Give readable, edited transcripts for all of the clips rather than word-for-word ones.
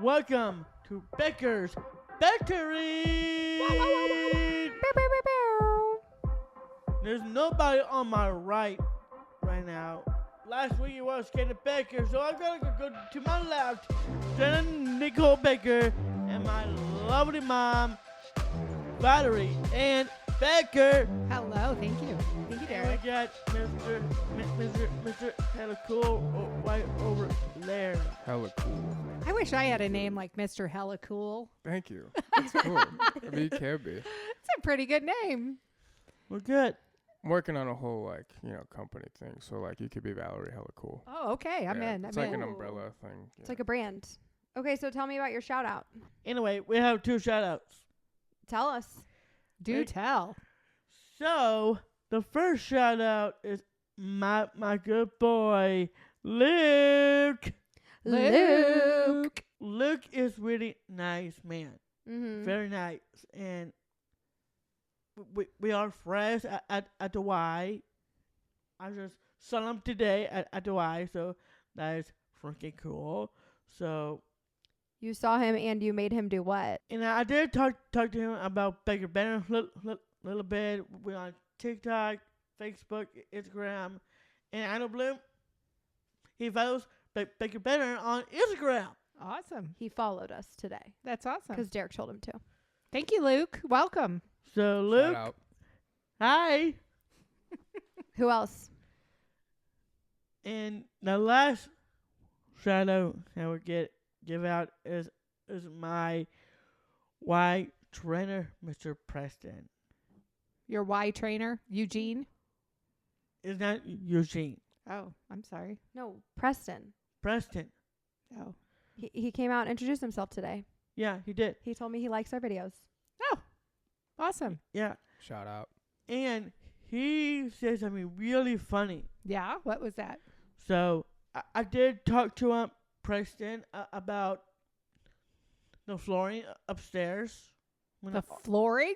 Welcome to Baker's Bantering. There's nobody on my right now. Last week it was Katy Baker, so I'm gonna go to my left, then Nicole Baker, and my lovely mom, Valerie, and Baker. Hello, thank you. Thank you, Derek. And we got Mr. Hella Cool right over there. Hella cool. I wish I had a name like Mr. Hella Cool. Thank you. That's cool. I mean, you can be. It's a pretty good name. We're good. I'm working on a whole, company thing. So, you could be Valerie Hella Cool. Oh, okay. I'm in. It's I'm like in. an umbrella thing. It's like a brand. Okay, so tell me about your shout out. Anyway, we have 2 shoutouts. Tell us. Do tell. So, the first shout out is my good boy, Luke. Luke is really nice, man. Mm-hmm. Very nice. And we are friends at the Y. I just saw him today at the Y, so that is freaking cool. So, You saw him and you made him do what? and I did talk to him about Baker Banter little bit. We're on TikTok, Facebook, Instagram, and I know Bloom. He follows Baker Banter on Instagram. Awesome. He followed us today That's awesome. because Derek told him to. Thank you, Luke. Welcome. So Shout Luke, out. hi. Who else? And the last shout out I would give out is my Y trainer, Mr. Preston. Your Y trainer, Eugene. It's not Eugene. Oh, I'm sorry. No, Preston. Preston. Oh. He came out and introduced himself today. Yeah, he did. He told me he likes our videos. Oh, awesome. Yeah. Shout out. And he said something really funny. Yeah. What was that? So I did talk to him, Preston, about the flooring upstairs. The flooring?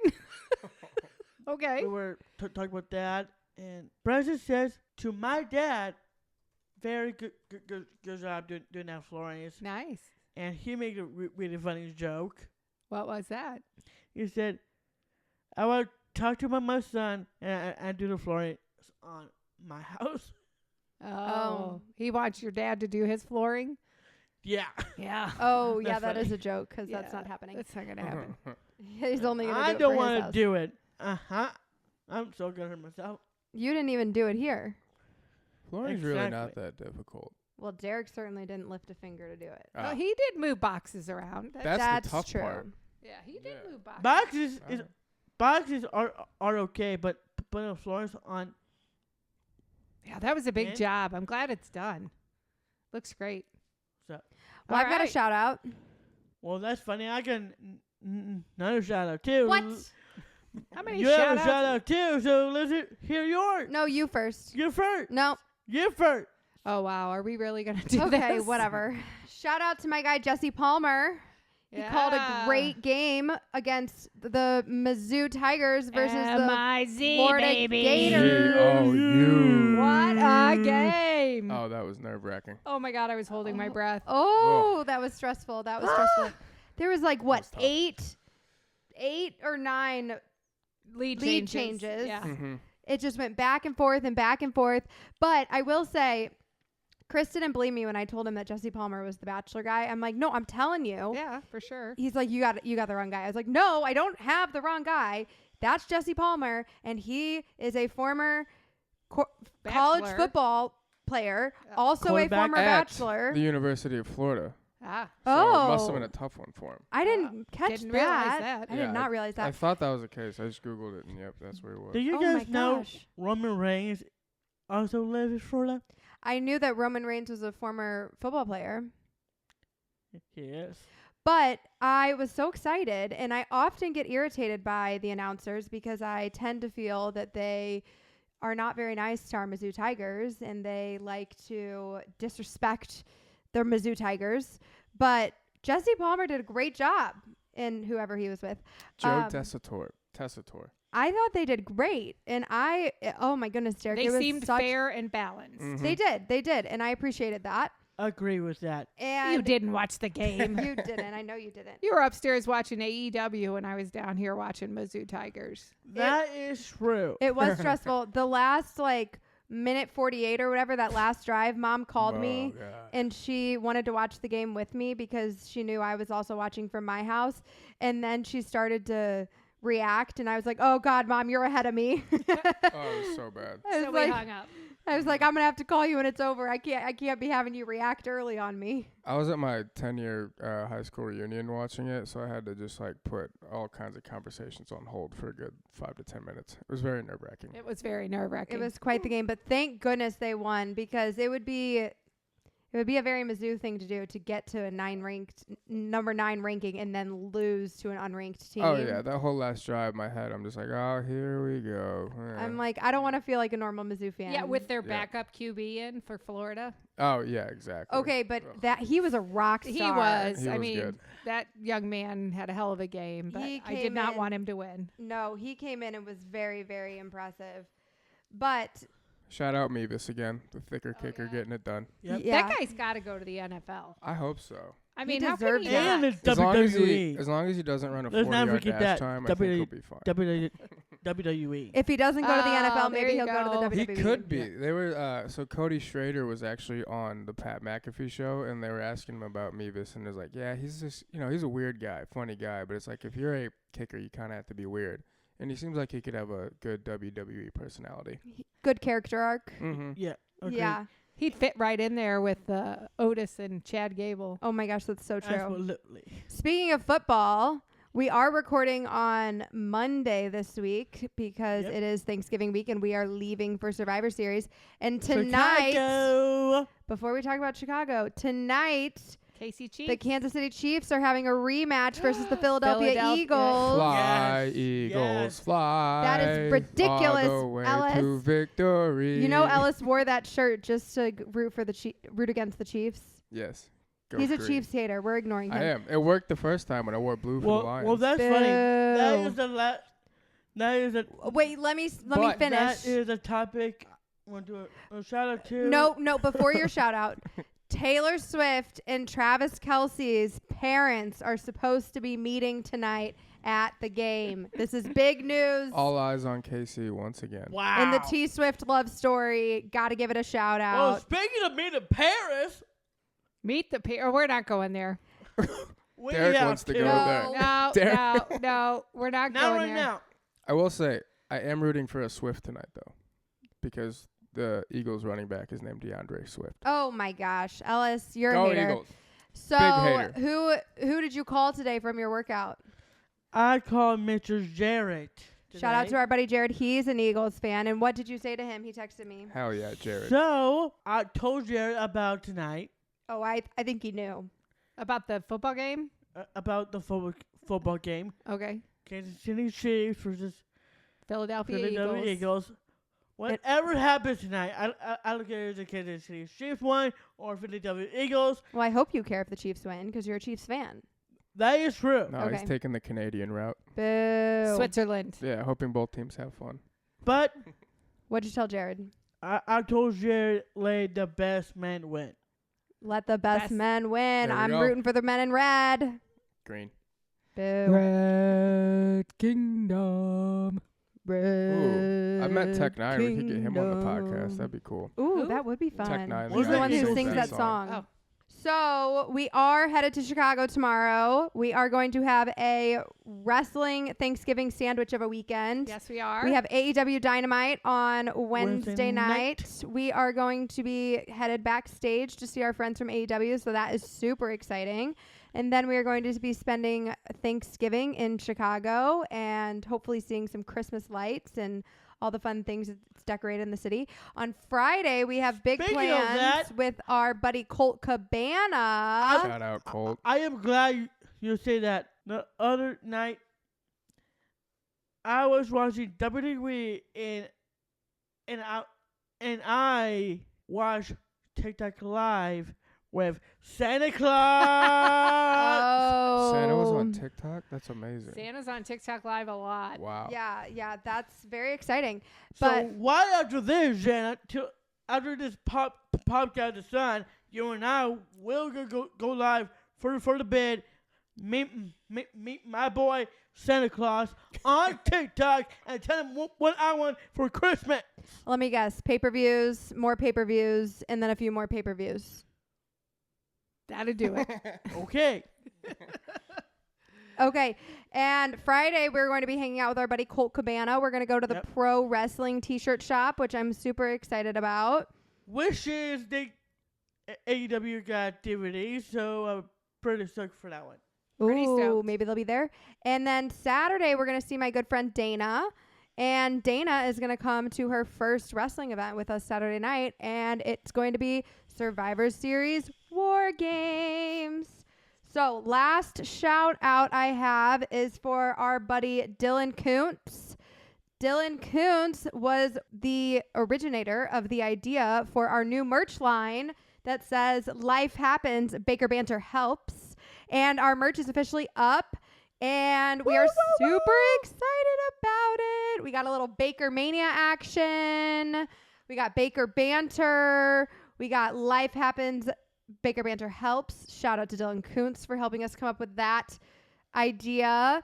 Okay. We were talking about that, and Preston says to my dad, very good job doing that flooring. Nice. And he made a really funny joke. What was that? He said, I want to talk to my son and do the flooring on my house. Oh. He wants your dad to do his flooring? Yeah. Yeah. Oh, yeah, That's that funny. is a joke because Yeah, that's not happening. That's not going to happen. He's only going to do I it don't for his want to house. do it. I'm so good at myself. You didn't even do it here. Flooring's really not Exactly. that difficult. Well, Derek certainly didn't lift a finger to do it. Ah, Oh, he did move boxes around. That's the tough true. part. Yeah, he did Yeah. move boxes. Boxes are okay, but putting the floors on. Yeah, that was a big And- job. I'm glad it's done. Looks great. So, Well, I've got a shout out. well, that's funny. I can another shout out too. What? How many You have shout a outs? shout out too, so let's hear yours. No, you first. You first. No. You first. Oh, wow. Are we really going to do Okay, this? whatever. Shout out to my guy, Jesse Palmer. He called a great game against the Mizzou Tigers versus the M-I-Z, Florida baby. Gators. Oh, you. What a game. Oh, that was nerve-wracking. Oh, my God. I was holding my breath. Oh, that was stressful. That was stressful. There was That was tough. 8 or 9 lead changes. Yeah. Mm-hmm. It just went back and forth and back and forth. But I will say, Chris didn't believe me when I told him that Jesse Palmer was the Bachelor guy. I'm like, no, I'm telling you. Yeah, for sure. He's like, you got the wrong guy. I was like, no, I don't have the wrong guy. That's Jesse Palmer, and he is a former college Bachelor. football player, also a Quarterback former at Bachelor. The University of Florida. Ah. So it must have Oh. been a tough one for him. I didn't catch Didn't that. realize that. I Yeah, did not realize I that. thought that was the case. I just Googled it, and yep, that's where he was. Do you Oh guys my know gosh. Roman Reigns also lives in Florida? I knew that Roman Reigns was a former football player. Yes. But I was so excited, and I often get irritated by the announcers because I tend to feel that they are not very nice to our Mizzou Tigers, and they like to disrespect their Mizzou Tigers. But Jesse Palmer did a great job in whoever he was with. Joe Tessitore. I thought they did great, and oh my goodness, Derek, They it was seemed such, fair and balanced. Mhm. They did, and I appreciated that. agree with that. And You didn't watch the game. You didn't. I know you didn't. You were upstairs watching AEW, and I was down here watching Mizzou Tigers. That is true. It was stressful. The last minute 48 or whatever, that last drive, Mom called me God. and she wanted to watch the game with me because she knew I was also watching from my house. And then she started to react and I was like, oh God, Mom, you're ahead of me. Oh, it was so bad. So we hung up. I was like, I'm gonna have to call you when it's over. I can't be having you react early on me. I was at my 10-year high school reunion watching it, so I had to just put all kinds of conversations on hold for a good 5 to 10 minutes. It was very nerve-wracking. It was very nerve-wracking. It was quite the game, but thank goodness they won because it would be a very Mizzou thing to do to get to a number 9 ranking and then lose to an unranked team. Oh, yeah. That whole last drive in my head, I'm just like, oh, here we go. I'm like, I don't want to feel like a normal Mizzou fan. Yeah, with their backup QB in for Florida. Oh, yeah, exactly. Okay, but he was a rock star. He was. He I was mean, good. That young man had a hell of a game, but He I did came not in- want him to win. No, he came in and was very, very impressive. But Shout out Mevis again, the thicker kicker getting it done. Yep. yeah, That guy's got to go to the NFL. I hope so. I He mean, how can deserves he that. And not? it's As WWE. long as he doesn't run a Let's not 40-yard forget dash that. time, I think he'll be fine. WWE. if he doesn't go to the Oh, NFL, there maybe you he'll go to the go. WWE. He could be. They were so Cody Schrader was actually on the Pat McAfee show, and they were asking him about Mevis, and it was like, yeah, he's just he's a weird guy, funny guy, but it's like if you're a kicker, you kind of have to be weird, and he seems like he could have a good WWE personality. Good character arc. Mm-hmm. Yeah. Okay. Yeah. He'd fit right in there with Otis and Chad Gable. Oh my gosh, that's so true. Absolutely. Speaking of football, we are recording on Monday this week because Yep. it is Thanksgiving week and we are leaving for Survivor Series. And tonight, Chicago. before we talk about Chicago, tonight Casey Chiefs. the Kansas City Chiefs are having a rematch versus the Philadelphia Philadelphia. Eagles. Fly, Yes, Eagles, yes. fly. That is ridiculous, All the way Ellis. to victory. You know, Ellis wore that shirt just to root against the Chiefs. Yes. Go He's a green. Chiefs hater. We're ignoring him. I am. It worked the first time when I wore blue for the Lions. Well, that's funny. That Boo. is the That is a. Wait, let me But finish. That is a topic. Want to do a shout out to? No, before your shout out. Taylor Swift and Travis Kelce's parents are supposed to be meeting tonight at the game. This is big news. All eyes on Casey once again. Wow. In the T Swift love story, got to give it a shout Well, out. speaking of me to Paris, Meet the we're not going there. we Derek have wants to to go No. there. No, Derek. no, we're not Not going right there. now. I will say, I am rooting for a Swift tonight, though, because the Eagles running back is named DeAndre Swift. Oh my gosh, Ellis, you're Go a hater. Eagles. So hater. who did you call today from your workout? I called Mr. Jarrett. Shout out to today. our buddy Jared. He's an Eagles fan. And what did you say to him? He texted me. Hell yeah, Jared. So I told Jared about tonight, Oh, I think he knew. About the football game? about the football game. Okay. Kansas City Chiefs versus Philadelphia Philadelphia Eagles. Eagles. Whatever happens tonight, I look at it as a Kansas City Chiefs won or Philadelphia Eagles. Well, I hope you care if the Chiefs win because you're a Chiefs fan. That is true. No, Okay. he's taking the Canadian route. Boo. Switzerland. Yeah, hoping both teams have fun. But What'd you tell Jared? I told Jared, let the best man win. Let the best Best. men win. There we I'm go. rooting for the men in red. Green. Boo. Red Kingdom. Ooh, I met Tech Nine. We could get him on the podcast. That'd be cool. Ooh, Who? that would be fun. Tech Nine. Who's He's the one guy who who sings that sings song. Oh. So we are headed to Chicago tomorrow. We are going to have a wrestling Thanksgiving sandwich of a weekend. Yes, we are. We have AEW Dynamite on Wednesday Wednesday night. night. We are going to be headed backstage to see our friends from AEW, so that is super exciting. And then we are going to be spending Thanksgiving in Chicago and hopefully seeing some Christmas lights and all the fun things that's decorated in the city. On Friday, we have big Speaking of plans that- with our buddy Colt Cabana. Shout out Colt. I am glad you say that. The other night, I was watching WWE and I watched TikTok Live with Santa Claus. Oh. Santa was on TikTok? That's amazing. Santa's on TikTok Live a lot. Wow. Yeah, that's very exciting. So But why after this, Santa, after this pop out the sun, you and I will go live for the bid. Meet my boy Santa Claus on TikTok and tell him what I want for Christmas. Let me guess. Pay-per-views, more pay-per-views, and then a few more pay-per-views. That'll do it. Okay. Okay. And Friday, we're going to be hanging out with our buddy Colt Cabana. We're going to go to the Pro Wrestling T-shirt shop, which I'm super excited about. Wishes they AEW got DVDs, so I'm pretty stoked for that one. Pretty Ooh, stoked. maybe they'll be there. And then Saturday, we're going to see my good friend Dana. And Dana is going to come to her first wrestling event with us Saturday night. And it's going to be Survivor Series War Games. So last shout out I have is for our buddy Dylan Kuntz. Dylan Kuntz was the originator of the idea for our new merch line that says "Life Happens, Baker Banter Helps." And our merch is officially up. And we are super excited about it. We got a little Baker Mania action. We got Baker Banter. We got Life Happens, Baker Banter Helps. Shout out to Dylan Kuntz for helping us come up with that idea.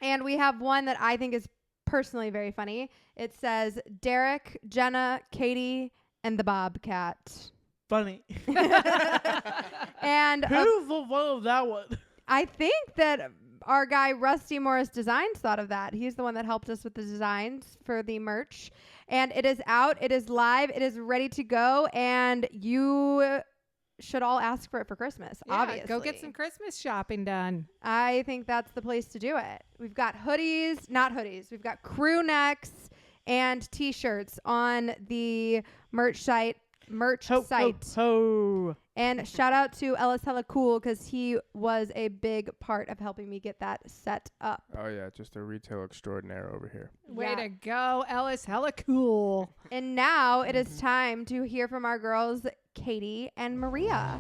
And we have one that I think is personally very funny. It says Derek, Jenna, Katy, and the Bobcat. Funny. And Who followed that one? I think that our guy Rusty Morris Designs thought of that. He's the one that helped us with the designs for the merch. And it is out. It is live. It is ready to go. And you should all ask for it for Christmas, obviously. Go get some Christmas shopping done. I think that's the place to do it. We've got hoodies, not hoodies. We've got crew necks and T-shirts on the merch site. And shout out to Ellis Hella Cool because he was a big part of helping me get that set up. Oh, yeah. Just a retail extraordinaire over here. Way to go, Ellis. Hella cool. And now it is time to hear from our girls, Katy and Maria.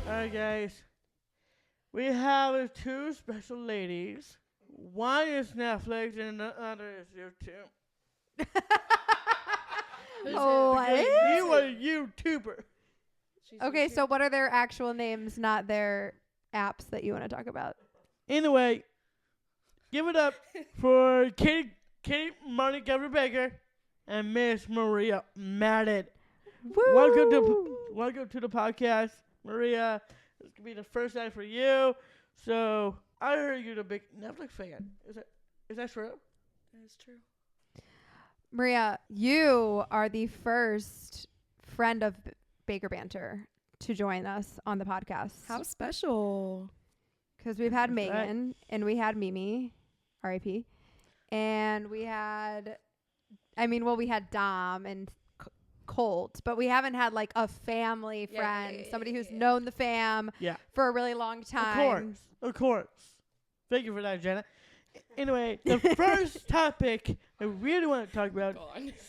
All right, guys. We have two special ladies. One is Netflix and the other is YouTube. Oh, what? You are a YouTuber. Okay, so what are their actual names, not their apps that you want to talk about? Anyway, give it up for Katy Monica Baker and Miss Maria Madden. Woo! Welcome to the podcast, Maria. This could be the first night for you. So I heard you're a big Netflix fan. Is that true? That is true. Maria, you are the first friend of Baker Banter to join us on the podcast. How special. Because we've had That's right. Megan and we had Mimi, R.I.P. And we had, we had Dom and Colt, but we haven't had like a family friend, somebody who's known the fam for a really long time. Of course. Thank you for that, Jenna. Anyway, the first topic I really want to talk about,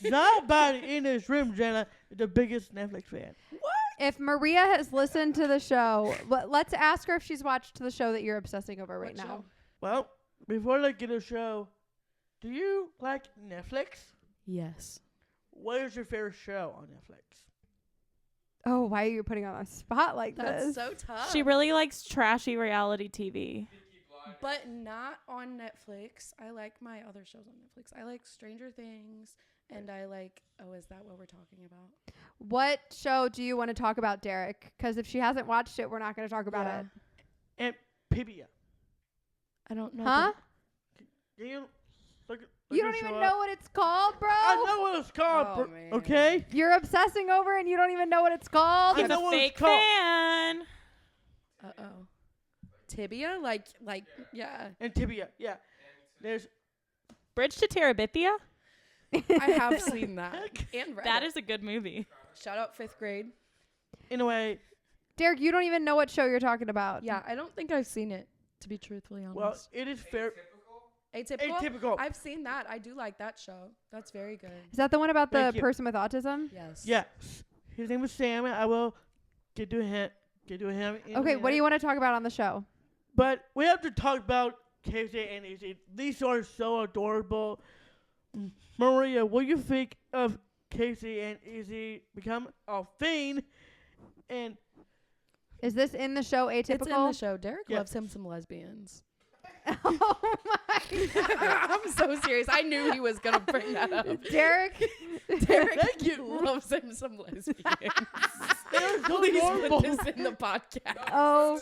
nobody in this room, Jenna, is the biggest Netflix fan. If Maria has listened to the show, let's ask her if she's watched the show that you're obsessing over right now. Well, before I get to the show, do you like Netflix? Yes. What is your favorite show on Netflix? Oh, why are you putting on a spot like this? That's so tough. She really likes trashy reality TV. But not on Netflix. I like my other shows on Netflix. I like Stranger Things, and I like... Oh, is that what we're talking about? What show do you want to talk about, Derek? Because if she hasn't watched it, we're not going to talk about it. And Pibia. I don't know. Huh? Can you look You don't even know what it's called, bro? I know what it's called, Oh, bro. man. Okay? You're obsessing over and you don't even know what it's called? I He's know a what it's fake called. fan. Uh-oh. Tibia? Like, yeah. And Tibia, yeah. There's Bridge to Terabithia? I have seen that. And read That it. is a good movie. Shout out 5th grade. anyway. Derek, you don't even know what show you're talking about. Yeah, I don't think I've seen it, to be truthfully honest. Well, it is fair. Atypical? Atypical. I've seen that. I do like that show. That's very good. Is that the one about the Thank you. person with autism? Yes. Yes. His name is Sam, and I will get to him. Okay, what do you want to talk about on the show? But we have to talk about Casey and Izzy. These are so adorable. Maria, what do you think of Casey and Izzy become a thing? And Is this in the show Atypical? It's in the show. Derek Yeah. loves him some lesbians. Oh my God. I'm so serious. I knew he was gonna bring that up. Derek. Derek Thank you. loves him some lesbians. they're so Please adorable. put this in the podcast. Oh,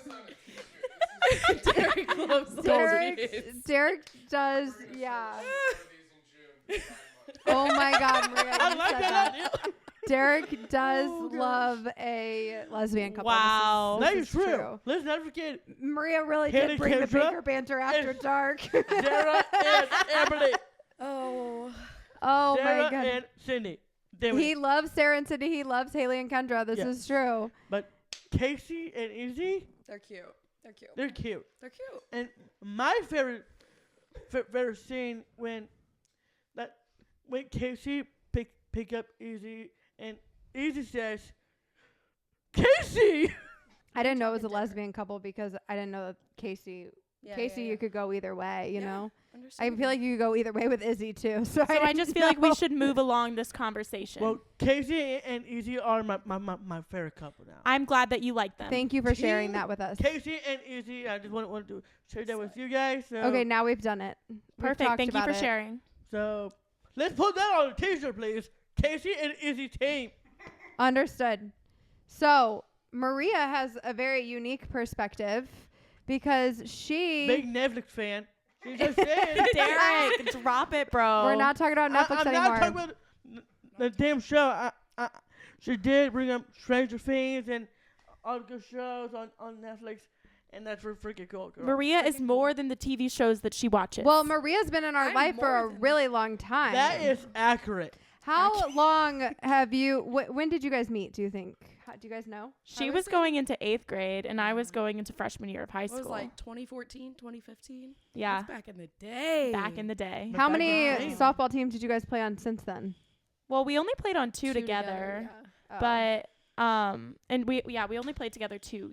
Derek loves lesbians. Derek does. Yeah. Oh my God, Maria. I you like said that that. idea. Derek does love a lesbian couple. Wow. This That is is true. Let's not forget Maria really Katy, did bring the Kendra, Baker Banter after and dark. Sarah and Emily. Oh. Oh Sarah my God. and Cindy. There we He loves Sarah and Cindy. He loves Haley and Kendra. This Yeah. is true. But Casey and Izzy, They're cute. They're cute. they're cute. They're cute. And my favorite scene when Casey pick up Izzy and Izzy says, Casey! I didn't know it was a Talking to her. lesbian couple because I didn't know that Casey. Yeah, Casey, you could go either way. You Yeah. know. I Understand. feel like you could go either way with Izzy too. So I just feel like we know. should move along this conversation. Well, Casey and Izzy are my favorite couple now. I'm glad that you like them. Thank you for sharing Team that with us. Casey and Izzy, I just want to share that with you guys. So, Okay, now we've done it. We've Perfect. talked Thank you about for it. sharing. So let's put that on a t-shirt, please. Casey and Izzy team. Understood. So Maria has a very unique perspective because she. Big Netflix fan. She just said. Derek, drop it, bro. We're not talking about Netflix I'm anymore. not talking about the damn show. She did bring up Stranger Things and all the good shows on Netflix, and that's freaking cool. Girl. Maria is more than the TV shows that she watches. Well, Maria's been in our I'm life for more a than really long time. That is accurate. How long have you? When did you guys meet? Do you think? Do you guys know? she was going into 8th grade, and I was going into freshman year of high It was school. like 2014, 2015. Yeah, That's back in the day. back in the day. But How back many in the day. softball teams did you guys play on since then? Well, we only played on two together, yeah. but and we only played together 2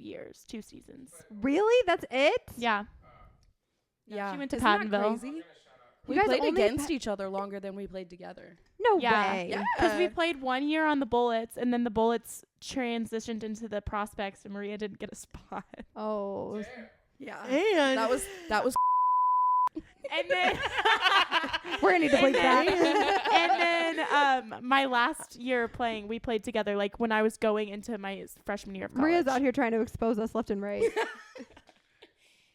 seasons. Really? That's it? Yeah, Yeah. She went to Isn't that Pattonville. crazy? You We guys played only against each other longer than we played together. No Yeah. way. Yeah. because we played 1 year on the Bullets, and then the Bullets transitioned into the Prospects, and Maria didn't get a spot. Oh. Yeah. And That was And then We're gonna need to bleep that. and then my last year playing, we played together like when I was going into my freshman year of college. Maria's out here trying to expose us left and right.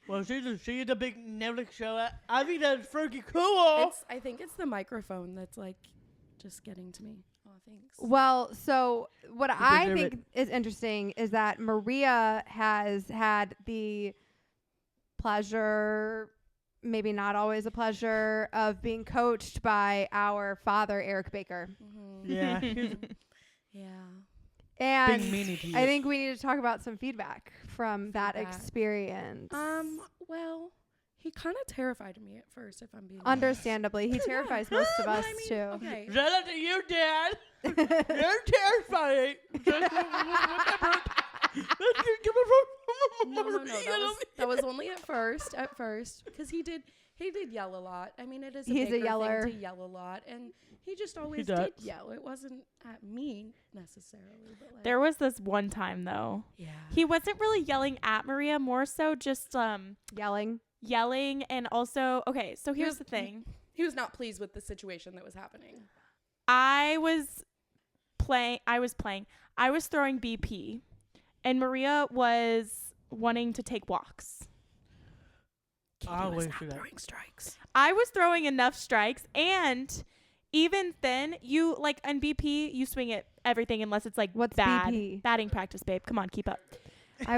well, she's a big Netflix show. I think that's freaking cool. I think it's the microphone that's like just getting to me. Oh, thanks. Well, so what I deserve think is interesting is that Maria has had the pleasure, maybe not always a pleasure, of being coached by our father, Eric Baker. Mm-hmm. Yeah, she's Yeah. And big meanie to you. I think we need to talk about some feedback from that Feedback. experience. Well, he kind of terrified me at first, if I'm being Understandably, he honest. terrifies most of But us I mean, too. Okay. Shout out to you, Dad. You're terrifying. Just remember, that's coming from No, Maria. that was only at first, because he did yell a lot. I mean, it is He's a Baker yeller. thing to yell a lot, and he just always does. did yell. It wasn't at me necessarily, but like, There was this one time though. yeah. He wasn't really yelling at Maria, more so just Yelling. yelling, and also okay, so here's was- the thing. He was not pleased with the situation that was happening. I was throwing BP, and Maria was wanting to take walks. I always not do that. throwing strikes. I was throwing enough strikes, and even then, you like on BP, you swing at everything unless it's like What's bad BP? batting practice, babe. Come on, keep up. I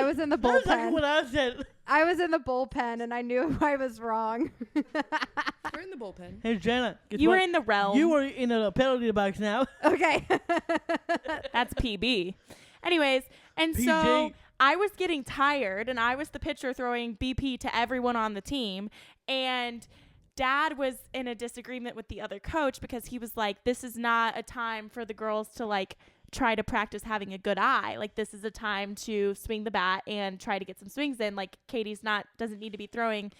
was in the That's exactly bullpen. what I said. I was in the bullpen and I knew I was wrong. We're in the bullpen. Hey, Jenna, guess You what? were in the realm. You were in a penalty box now. Okay. That's PB. Anyways, and PG. so I was getting tired, and I was the pitcher throwing BP to everyone on the team, and Dad was in a disagreement with the other coach because he was like, this is not a time for the girls to like try to practice having a good eye. Like, this is a time to swing the bat and try to get some swings in. Like, Katy's doesn't need to be throwing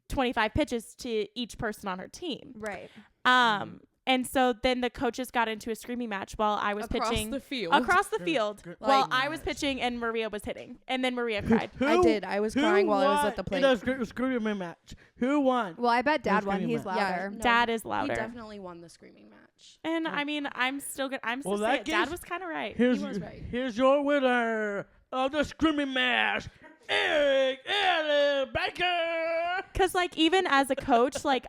25 pitches to each person on her team. Right. And so then the coaches got into a screaming match while I was pitching. Across the field. While I was pitching and Maria was hitting. And then Maria cried. I was crying while I was at the plate. It was screaming match. Who won? Well, I bet Dad won. screaming He's match. louder. No, Dad is louder. He definitely won the screaming match. And I mean, I'm still good. I'm still Well, saying that Dad gives- was kind of right. Here's, was right. here's your winner of the screaming match, Eric Allen Baker. Because, like, even as a coach, like,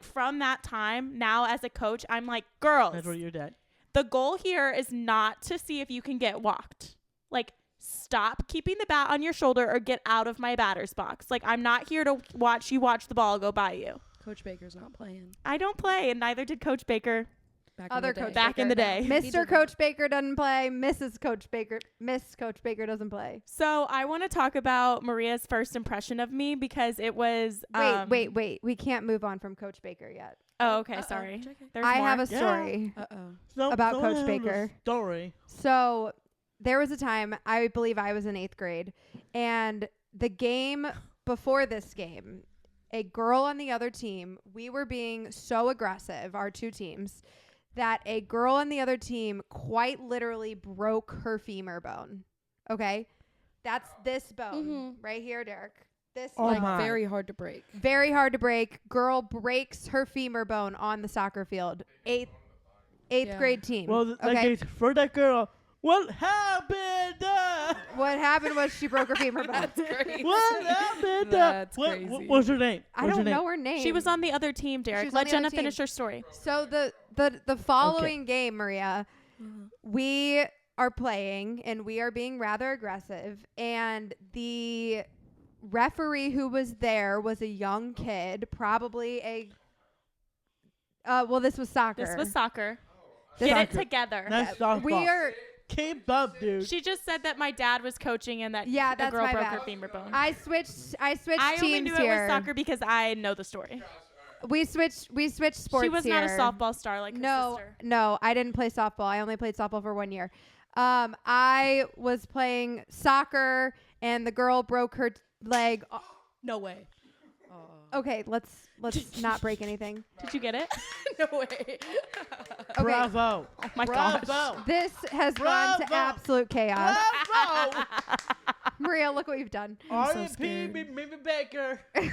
from that time, now as a coach, I'm like, girls, That's what your dad. the goal here is not to see if you can get walked. Like, stop keeping the bat on your shoulder or get out of my batter's box. Like, I'm not here to watch the ball go by you. Coach Baker's not playing. I don't play, and neither did Coach Baker. Other coach Back in the day. Mr. Coach Baker doesn't play. Miss Coach Baker doesn't play. So I want to talk about Maria's first impression of me because it was. Wait. We can't move on from Coach Baker yet. Oh, okay. Sorry. There's I more. have a story about Coach Baker. Story. So there was a time, I believe I was in 8th grade, and the game before this game, a girl on the other team, we were being so aggressive, our two teams, that a girl on the other team quite literally broke her femur bone. Okay? That's this bone right here, Derek. This very hard to break. very hard to break. Girl breaks her femur bone on the soccer field. Eighth grade team. Well, okay? for that girl, what happened? What happened was she broke her femur bone. That's crazy. What happened? That's What crazy. was her name? I don't know her name. She was on the other team, Derek. was on Let the Jenna other team. finish her story. So the following game, Maria, we are playing and we are being rather aggressive, and the referee who was there was a young kid, probably this was soccer. This was soccer. This- Get it Soccer. together. That's softball. We are. Keep up, dude. She just said that my dad was coaching and that Yeah, a that's girl my broke bad. her femur bone. I switched I only teams knew it here. was soccer because I know the story. We switched sports She was here. not a softball star like her sister. No, I didn't play softball. I only played softball for 1 year. I was playing soccer, and the girl broke her leg. No way. Okay, let's not break anything. Did you get it? No way. Okay, Bravo. Oh my Bravo. gosh. this has gone to Bravo. absolute chaos. Bravo. Maria, look what you've done. R.I.P. Mimi Baker. Good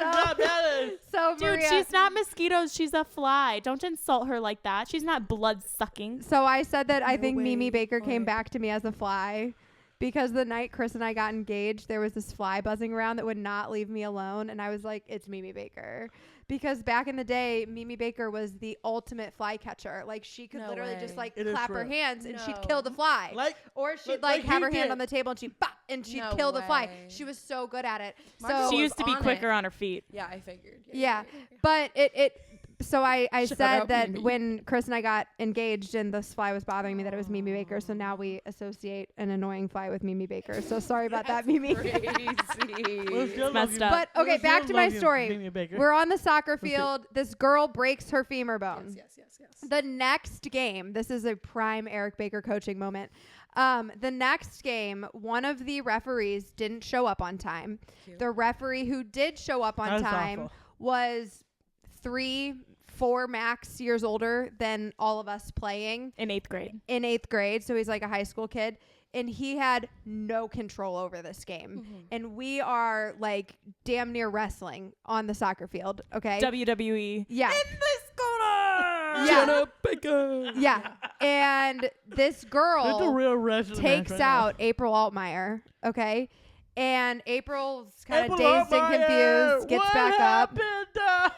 job, Alice. So Dude, Maria, she's not mosquitoes. She's a fly. Don't insult her like that. She's not blood sucking. So I said that I think way. Mimi Baker All came right. back to me as a fly because the night Chris and I got engaged, there was this fly buzzing around that would not leave me alone. And I was like, it's Mimi Baker. Because back in the day, Mimi Baker was the ultimate fly catcher. Like, she could No literally way. just like It is clap her true. hands and she'd No. kill the fly. Or she'd like have he her hand did. on the table and she'd bop and she'd No kill the fly. way. She was so good at it. My So girl She was used to be on quicker it. on her feet. Yeah, I figured. yeah. But so I Shout said out that Mimi. when Chris and I got engaged and this fly was bothering me that it was Mimi Baker. So now we associate an annoying fly with Mimi Baker. So sorry about that, Mimi. messed up. But okay, back to my story. We're on the soccer field. This girl breaks her femur bone. Yes. The next game, this is a prime Eric Baker coaching moment. The next game, one of the referees didn't show up on time. Cute. The referee who did show up on That's time awful. was 3-4 max years older than all of us playing In 8th grade. in 8th grade. So he's like a high school kid. And he had no control over this game. And we are like damn near wrestling on the soccer field. Okay. WWE. Yeah. This corner. Yeah. Baker. Yeah. And this That's a girl real wrestling takes match right now. out April Altmaier. Okay. And April's kind of April dazed and Altmaier, confused, gets what back up. happened?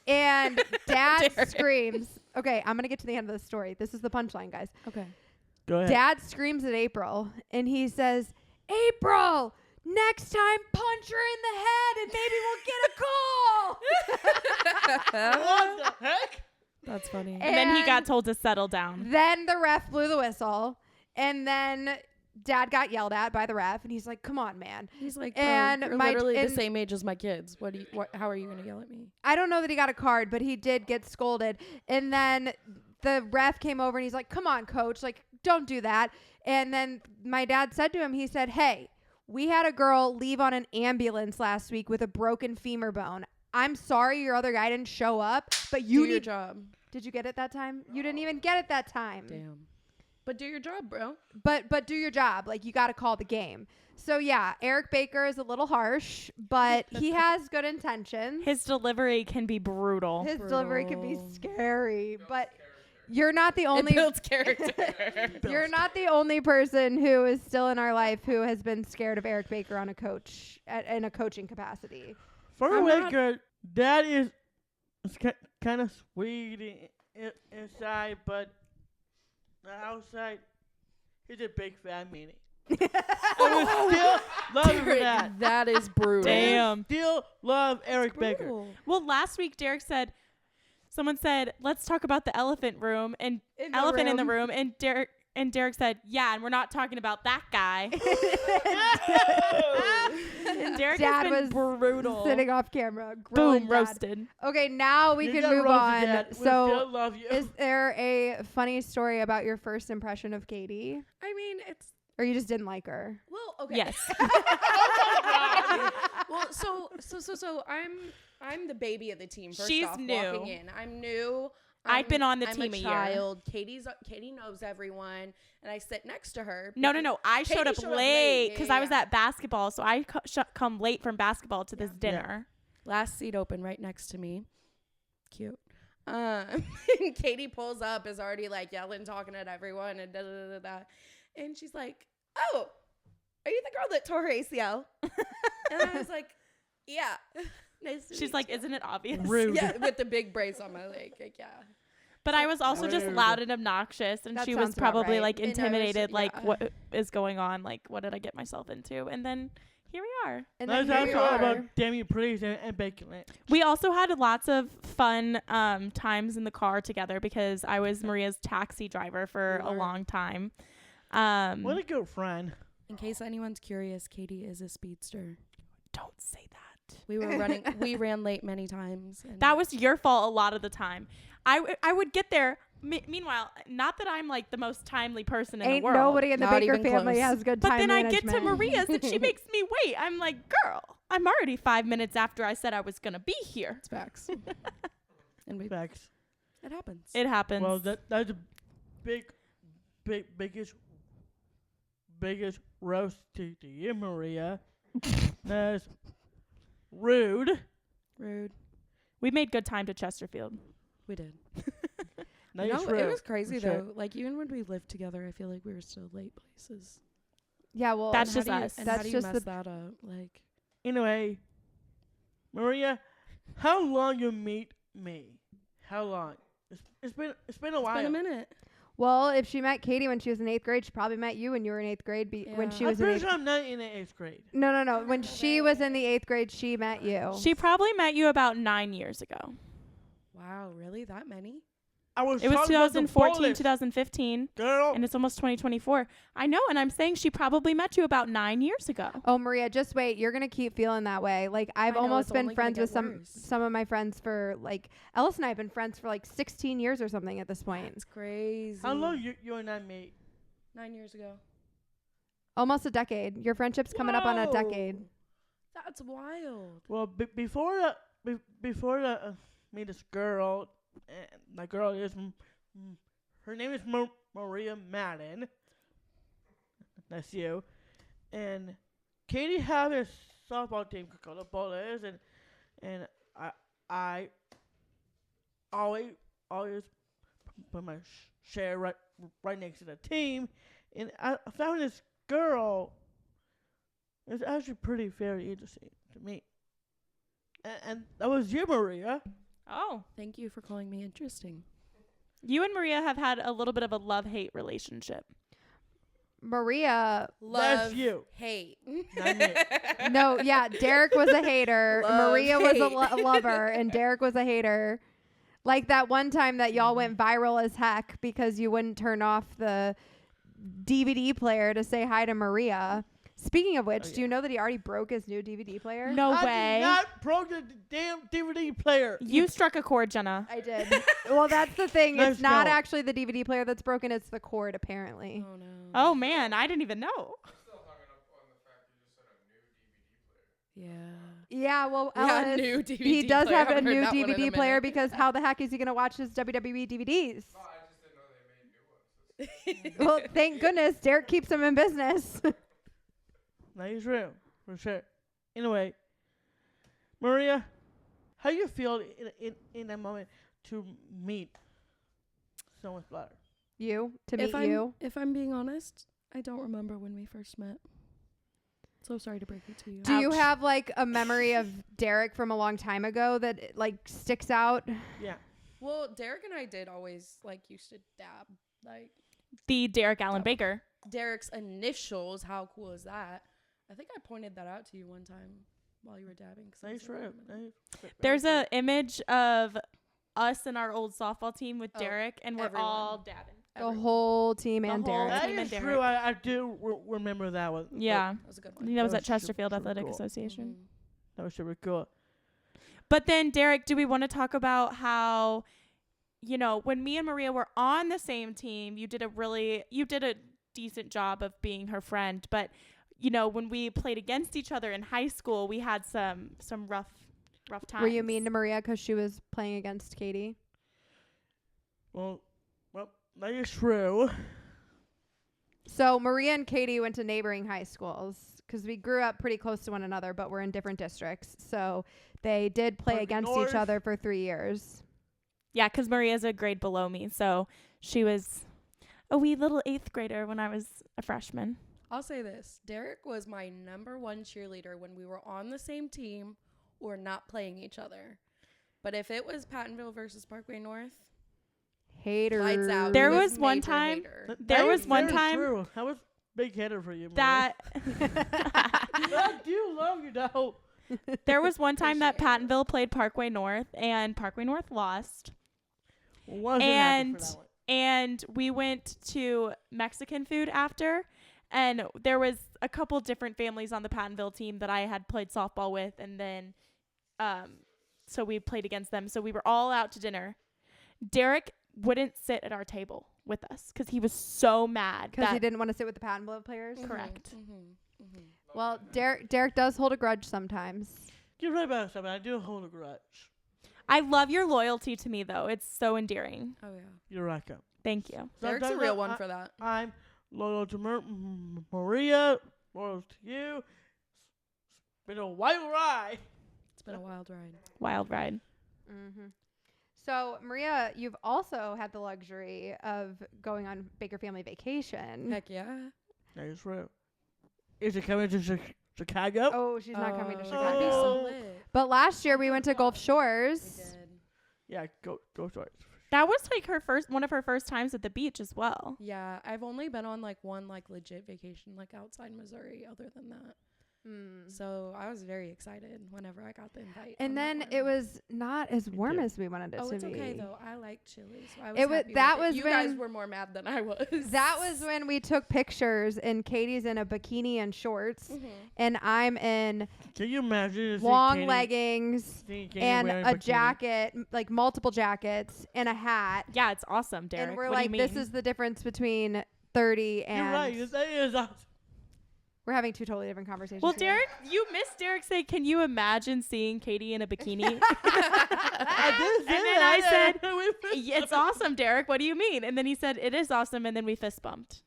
And Dad Derek. screams. Okay, I'm going to get to the end of the story. This is the punchline, guys. Okay. Go ahead. Dad screams at April, and he says, April, next time punch her in the head, and maybe we'll get a call. What the heck? That's funny. And then he got told to settle down. Then the ref blew the whistle, and then Dad got yelled at by the ref, and he's like, "Come on, man." He's like, And you're my- literally the and- same age as my kids. How are you gonna yell at me? I don't know that he got a card, but he did get scolded. And then the ref came over and he's like, "Come on, coach, like, don't do that." And then my dad said to him, he said, "Hey, we had a girl leave on an ambulance last week with a broken femur bone. I'm sorry your other guy didn't show up, but you do your need." job. Did you get it that time? You didn't even get it that time. Damn. But do your job, bro. But do your job. Like, you got to call the game. So yeah, Eric Baker is a little harsh, but he has good intentions. His delivery can be brutal. His delivery can be Brutal. scary, but you're not the It only builds character. you're not the only person who is still in our life who has been scared of Eric Baker on a coach in a coaching capacity. For I'm not- Baker, Dad is kind of sweet inside, but outside, he's a big fan meanie. I would still love him for Derek, that. that is brutal. Damn. Still love Eric Baker. Brutal. Well, last week Derek said, someone said, "Let's talk about the elephant room," and elephant in the room, and Derek said, "Yeah, and we're not talking about that guy." And Derek Dad has been was brutal. Sitting off camera. grilling Boom, Dad. roasted. Okay, now we You can got move roasted, on. Dad. We So, still love you. is there a funny story about your first impression of Katy, I mean, it's or you just didn't like her? well, okay. Yes. Well, so I'm the baby of the team. First She's off, new. walking in, I'm new. I've been on the I'm team a year. child. Katy knows everyone, and I sit next to her. No. I Katy showed up showed up late. late Yeah, because yeah, I was yeah. at basketball, so I come late from basketball to this dinner. Last seat open right next to me. Cute. And Katy pulls up, is already like yelling, talking at everyone, and da da da da da. And she's like, "Oh, are you the girl that tore her ACL?" And I was like, "Yeah." Nice to She's meet like, you. "Isn't it obvious?" Rude. Yeah, with the big brace on my leg. Like, yeah. But I was also just Rude. loud and obnoxious, and That she was sounds about probably right. like And I was- intimidated, like, yeah. what is going on? Like, what did I get myself into? And then here we are. And Let's then talk here we are. about Damien Priest and Baker Lynch. We also had lots of fun times in the car together because I was Maria's taxi driver for You a were. long time. What a good friend. In case anyone's curious, Katy is a speedster. Don't say that. We ran late many times. And That was your fault a lot of the time. I would get there. Meanwhile, not that I'm like the most timely person in Ain't the world. nobody in the Not Baker even family close. has good But time then I get to management. Maria's and she makes me wait. I'm like, girl, I'm already 5 minutes after I said I was going to be here. It's facts. And Facts. it happens. It happens. Well, that's a biggest roast to you, Maria. That's rude. Rude. We made good time to Chesterfield. We did. Nice No, rude. it was crazy For sure. though. Like even when we lived together, I feel like we were still late places. Yeah, well, That's And just how do you- us. And That's how do you just mess the- that up? Like Anyway, Maria, how long you meet me? How long? It's been a it's while. been a minute. well, if she met Katy when she was in 8th grade, she probably met you when you were in 8th grade. When Yeah. she I'm was in pretty 8th sure I'm not in the 8th grade. No. When she was in the 8th grade, she met you. She probably met you about 9 years ago. Wow, really? That many? I was It was talking about the 2014, bullet, 2015, girl. and it's almost 2024. I know, and I'm saying she probably met you about 9 years ago. Oh, Maria, just wait. You're going to keep feeling that way. Like, I've I know, almost it's been only gonna friends get with worse. some of my friends for, like, Ellis and I have been friends for, like, 16 years or something at this point. It's crazy. How long you and I meet? 9 years ago. Almost a decade. Your friendship's coming up on a decade. Whoa. That's wild. Well, before the meet this girl, and the girl is her name is Maria Madden. That's you. And Katy have a softball team called the Bullets, and I always put my share right next to the team, and I found this girl. It's actually very interesting to me. And that was you, Maria. Oh. Thank you for calling me interesting. You and Maria have had a little bit of a love-hate relationship. Maria, That's you. Hate. Not me. no, yeah, Derek was a hater. Love, Maria was a hate. lover, and Derek was a hater. Like that one time that y'all went viral as heck because you wouldn't turn off the DVD player to say hi to Maria. Speaking of which, do you know that he already broke his new DVD player? No I way. did not broke the damn DVD player. You struck a chord, Jenna. I did. Well, that's the thing. Let's It's not go. actually the DVD player that's broken. It's the cord, apparently. Oh no. Oh man, I didn't even know. Yeah. Yeah, well, Yeah, Ellis, new DVD he does player. have a Haven't heard new that one in a DVD player minute. because how the heck is he going to watch his WWE DVDs? Well, thank goodness Derek keeps him in business. That is real, for sure. Anyway, Maria, how you feel in that moment to meet someone's daughter? To meet you. If I'm being honest, I don't remember when we first met. So sorry to break it to you. Do you have like a memory of Derek from a long time ago that like sticks out? Yeah. Well, Derek and I did always used to dab. Like The Derek Allen Baker. Derek's initials. How cool is that? I think I pointed that out to you one time while you were dabbing. That is true. There's a image of us and our old softball team with Oh, Derek, and we're everyone. all dabbing. The whole team and The whole Derek. That Team is and true. Derek. I do remember that one. Yeah. That was a good I one. think that was That at was Chesterfield super Athletic cool. Association. That was super cool. But then, Derek, do we want to talk about how, when me and Maria were on the same team, you did a decent job of being her friend. But, when we played against each other in high school, we had some rough times. Were you mean to Maria because she was playing against Katy? Well, that is true. So Maria and Katy went to neighboring high schools because we grew up pretty close to one another, but we're in different districts. So they did play Park against North. Oh, each other for 3 years. Yeah, because Maria's a grade below me. So she was a wee little 8th grader when I was a freshman. I'll say this. Derek was my number one cheerleader when we were on the same team or not playing each other. But if it was Pattonville versus Parkway North, Haters. lights out. There He was one major time- hater. There That was is one very time True. I was big hitter for you, Maria. That I do love you, though. there was one time that Pattonville played Parkway North, and Parkway North lost. Wasn't happy for And that one. and we went to Mexican food after, and there was a couple different families on the Pattonville team that I had played softball with, and then so we played against them. So we were all out to dinner. Derek wouldn't sit at our table with us because he was so mad Because he that didn't want to sit with the Pattonville players. Correct. Well, Derek does hold a grudge sometimes. You're right about something. I do hold a grudge. I love your loyalty to me, though. It's so endearing. Oh, yeah. You're right, Kim. Thank you. Derek's a Sometimes real one for that. I'm loyal to Maria, loyal to you. It's been a wild ride. It's been a wild ride. Wild ride. Mm-hmm. So, Maria, you've also had the luxury of going on Baker Family Vacation. Heck yeah. That is true. Is it coming to Chicago? Oh, she's not coming to Oh, Chicago. that'd be so Oh. lit. But last year we went to Gulf We Shores. did. Yeah, go shorts. That was like one of her first times at the beach as well. Yeah, I've only been on one legit vacation outside Missouri other than that. So I was very excited whenever I got the invite. on And that then one. it was not as warm too. as we wanted it Oh, to it's be. okay though. I like chili, so I was. It was- happy that with it. was you guys when- were more mad than I was. That was when we took pictures and Katie's in a bikini and shorts and I'm in Can you imagine? long leggings seeing Katy and wearing a bikini? jacket, like multiple jackets and a hat. Yeah, it's awesome, Derek. And we're what like, do you mean? this is the difference between 30 and You're right. That is awesome. we're having two totally different conversations. Well, here. Derek, you missed Derek say, "Can you imagine seeing Katy in a bikini?" I did say And then that. I said, We fist "It's awesome, Derek. What do you mean?" And then he said, "It is awesome." And then we fist bumped.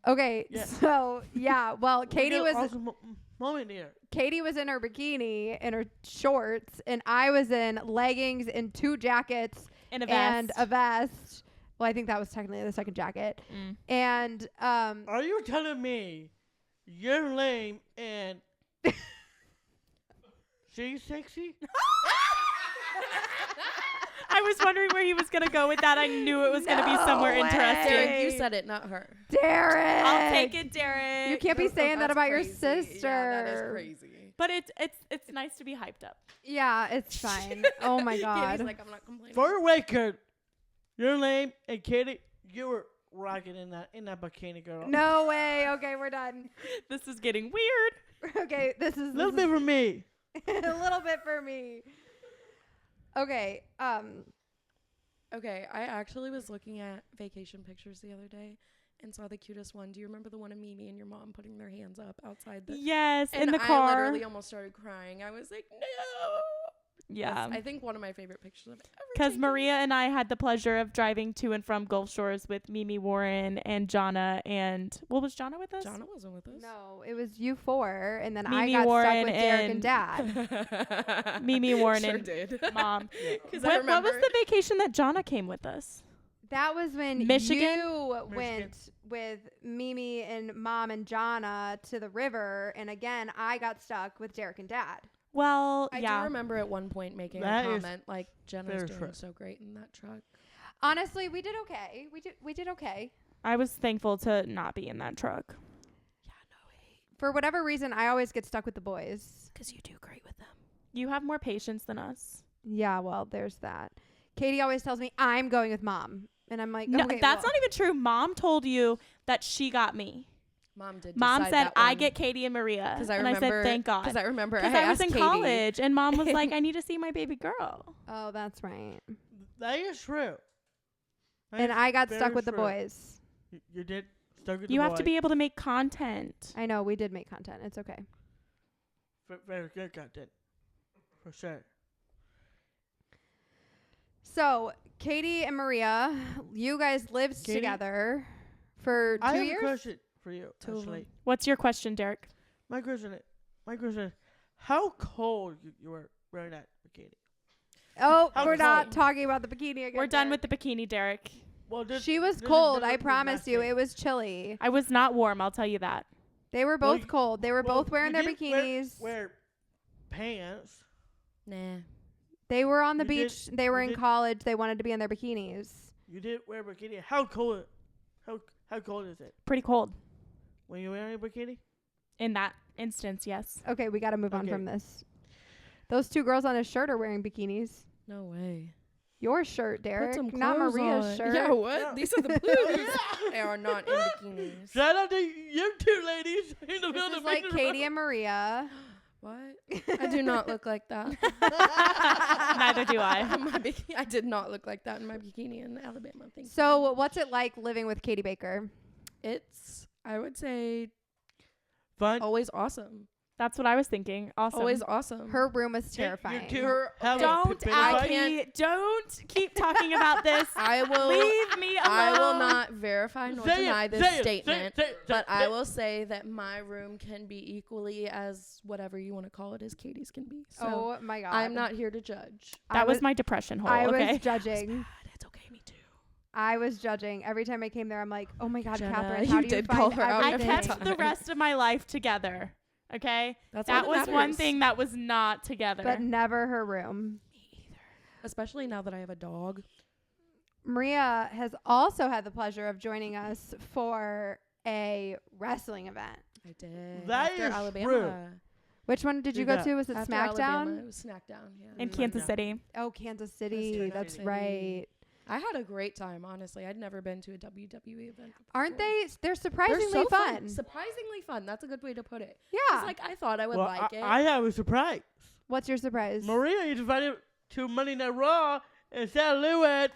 Okay, Yeah. so yeah, well, We Katie got an was awesome moment here. Katie was in her bikini and her shorts, and I was in leggings and two jackets In a vest. and a vest. Well, I think that was technically the second jacket. Mm. And Are you telling me you're lame and she's sexy? I was wondering where he was gonna go with that. I knew it was gonna be somewhere No way. interesting. Derek, you said it, not her. Derek, I'll take it, Derek. You can't be saying that That's about crazy. your sister. Yeah, that is crazy. But it's nice to be hyped up. Yeah, it's fine. Oh my Katie's god. like, I'm not complaining. For the record, you're lame and Katy, you were rocking in that bikini, girl. No way. Okay, we're done. This is getting weird. Okay, this is A little bit for me. a little bit for me. Okay. Okay, I actually was looking at vacation pictures the other day and saw the cutest one. Do you remember the one of Mimi and your mom putting their hands up outside the Yes, and in the I car. literally almost started crying. I was like, no. Yeah. That's, I think one of my favorite pictures I've ever Because taken. Maria and I had the pleasure of driving to and from Gulf Shores with Mimi Warren and Jonna. And was Jonna with us? Jonna wasn't with us. No, it was you four, and then Mimi I got Warren stuck with Derek and and- Dad. Mimi Warren sure and did. Mom. 'Cause I What remember was the vacation that Jonna came with us? That was when Michigan? you went with Mimi and Mom and Jonna to the river, and again, I got stuck with Derek and Dad. Well, I yeah. do remember at one point making That a is comment like Jenna's very doing true. so great in that truck. Honestly, we did okay. We did okay. I was thankful to not be in that truck. For whatever reason, I always get stuck with the boys. Because you do great with them. You have more patience than us. Yeah, well, there's that. Katie always tells me I'm going with Mom, and I'm like, No, okay, that's well. not even true. Mom told you that she got me. Mom did. Mom decide said that I one. get Katie and Maria. Because I and remember. I said thank God. Because I remember Because I was asked in Katie. college and Mom was like, I need to see my baby girl. Oh, that's right. That is true. That And is I got very stuck with the true. boys. You did stuck with You the have to boy. be able to make content. I know, we did make content. It's okay. Very good content. For sure. So, Katie and Maria, you guys lived Katie? together for 2 I have years? a question for you, Two of actually. them. What's your question, Derek? My question is, how cold you were wearing that bikini? Oh, How we're not cold? talking about the bikini again. We're done Derek. with the bikini, Derek. Well, She was cold, I promise you. It was chilly. I was not warm, I'll tell you that. They were Well, both cold. They were both wearing their did bikinis. Wear pants. Nah. They were on the You did- beach. They were you in did- college. They wanted to be in their bikinis. You did wear a bikini. How cold? How cold is it Pretty cold. when you're wearing a bikini? In that instance, yes. Okay, we got to move on Okay. from this. Those two girls on his shirt are wearing bikinis. No way. Your shirt, Derek, Put some not clothes Maria's on. shirt. Yeah, what? Yeah. These are the blues. They are not in bikinis. Shout out to you two ladies in the This building. is like Katie and Maria. What? I do not look like that. Neither do I. I did not look like that in my bikini in Alabama. Thank you. So, what's it like living with Katie Baker? It's, I would say, Fun. always awesome. That's what I was thinking. Awesome. Always awesome. Her room was You terrifying. two have a Don't, bit of I fight? can't- Abby, don't keep talking about this. I will. Leave me alone. I will not verify nor Say it, deny this say it, statement, say it, but say I it. will say that my room can be equally as whatever you want to call it as Katie's can be. So Oh my god. I'm not here to judge. That was my depression hole, I okay? was judging. But it's okay, me too. I was judging. Every time I came there, I'm like, oh my god, Jenna, Catherine, you how do you did find call her out I every kept time. the rest of my life together, okay? That's That all was one matters. thing that was not together. But never her room. Especially now that I have a dog. Maria has also had the pleasure of joining us for a wrestling event. I did. That After is Alabama. true. Which one did you Who go that? to? Was it After SmackDown? Alabama, it was SmackDown. Yeah. in Mm. Kansas Yeah. City. Oh, Kansas City. Kansas That's City. right. I had a great time, honestly. I'd never been to a WWE event. Aren't before. they? They're They're surprisingly so fun. Surprisingly fun. That's a good way to put it. Yeah. It's like I thought I would Well, like it. I have a surprise. What's your surprise? Maria is invited to Monday Night Raw in St. Louis.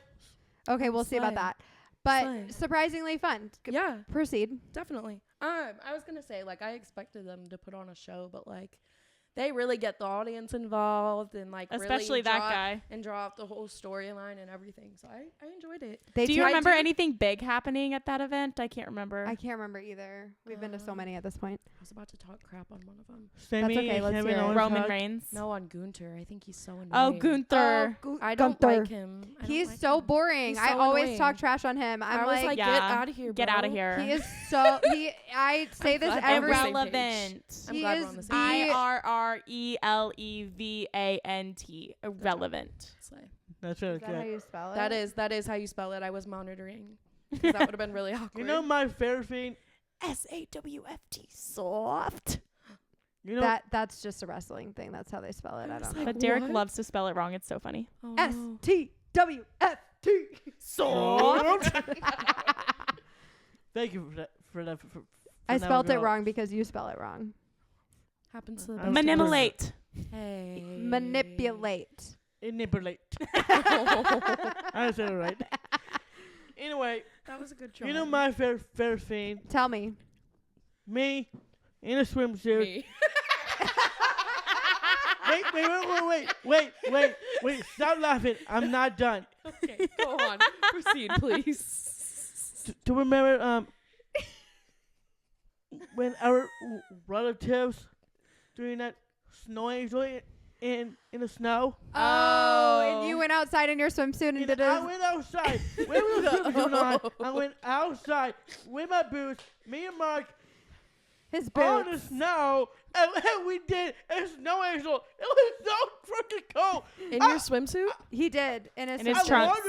Okay, we'll see about Slay. that. But Slay. surprisingly fun. Yeah, Proceed. definitely. I was gonna say, like, I expected them to put on a show, but like they really get the audience involved and like Especially really that draw, guy. and draw up the whole storyline and everything. So I enjoyed it. They Do you tried remember to- anything big happening at that event? I can't remember. I can't remember either. We've been to so many at this point. I was about to talk crap on one of them. Sammy okay, and let's Kevin hear it. Owens Roman talk. Reigns. No, on Gunther. I think he's so annoying. Oh, Gunther. I don't Gunther. like him. I don't He's like so him. boring. He's I so always annoying. talk trash on him. I I'm was like, Yeah. get out of here, Get out of bro. here. he is so I say this glad every we're on the same Irrelevant. I'm He glad is we're on the same the- IRRELEVANT. Irrelevant. Slay. That's Is really that how good. you spell it? That is how you spell it. I was monitoring. 'Cause that would have been really awkward. You know my favorite thing? SAWFT. Soft. You know That's just a wrestling thing. That's how they spell it. I was don't like, know. But Derek What? loves to spell it wrong. It's so funny. Oh, S no. T W F T. Soft. Thank you for that. I spelled it girl. wrong because you spell it wrong. Happens to the I best. was Manipulate. Hey. Manipulate. Manipulate. I said it right. Anyway, That was a good try. you know my favorite thing? Tell me. Me in a swimsuit. Me. Wait. Stop laughing. I'm not done. Okay, go on. Proceed, please. To remember, when our relatives doing that snow angel in the snow. Oh, and you went outside in your swimsuit and did I it. went outside. Where was the swimsuit on? I went outside with my boots. Me and Mark His on the boots. snow, and we did a snow angel. It was so freaking cold. In your swimsuit? He did in his In his swimsuit. trunks.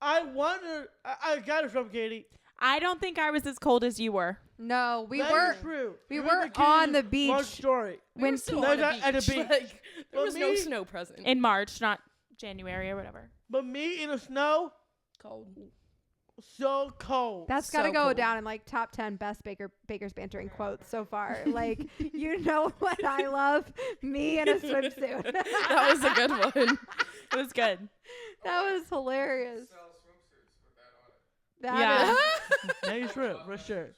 I wondered. I got it from Katy. I don't think I was as cold as you were. No, we That were. is true. we Remember were Katy's on the Long beach story. We when were still No, on that- at a the beach. beach. Like, there But was no me- snow present. In March, not January or whatever. But me in the snow, Cold. so cold. That's So got to go cold. down in like top 10 best Baker's bantering quotes so far. Like, you know what I love? Me in a swimsuit. That was a good one. It was good. That was hilarious. That Yeah. is That is true, for sure.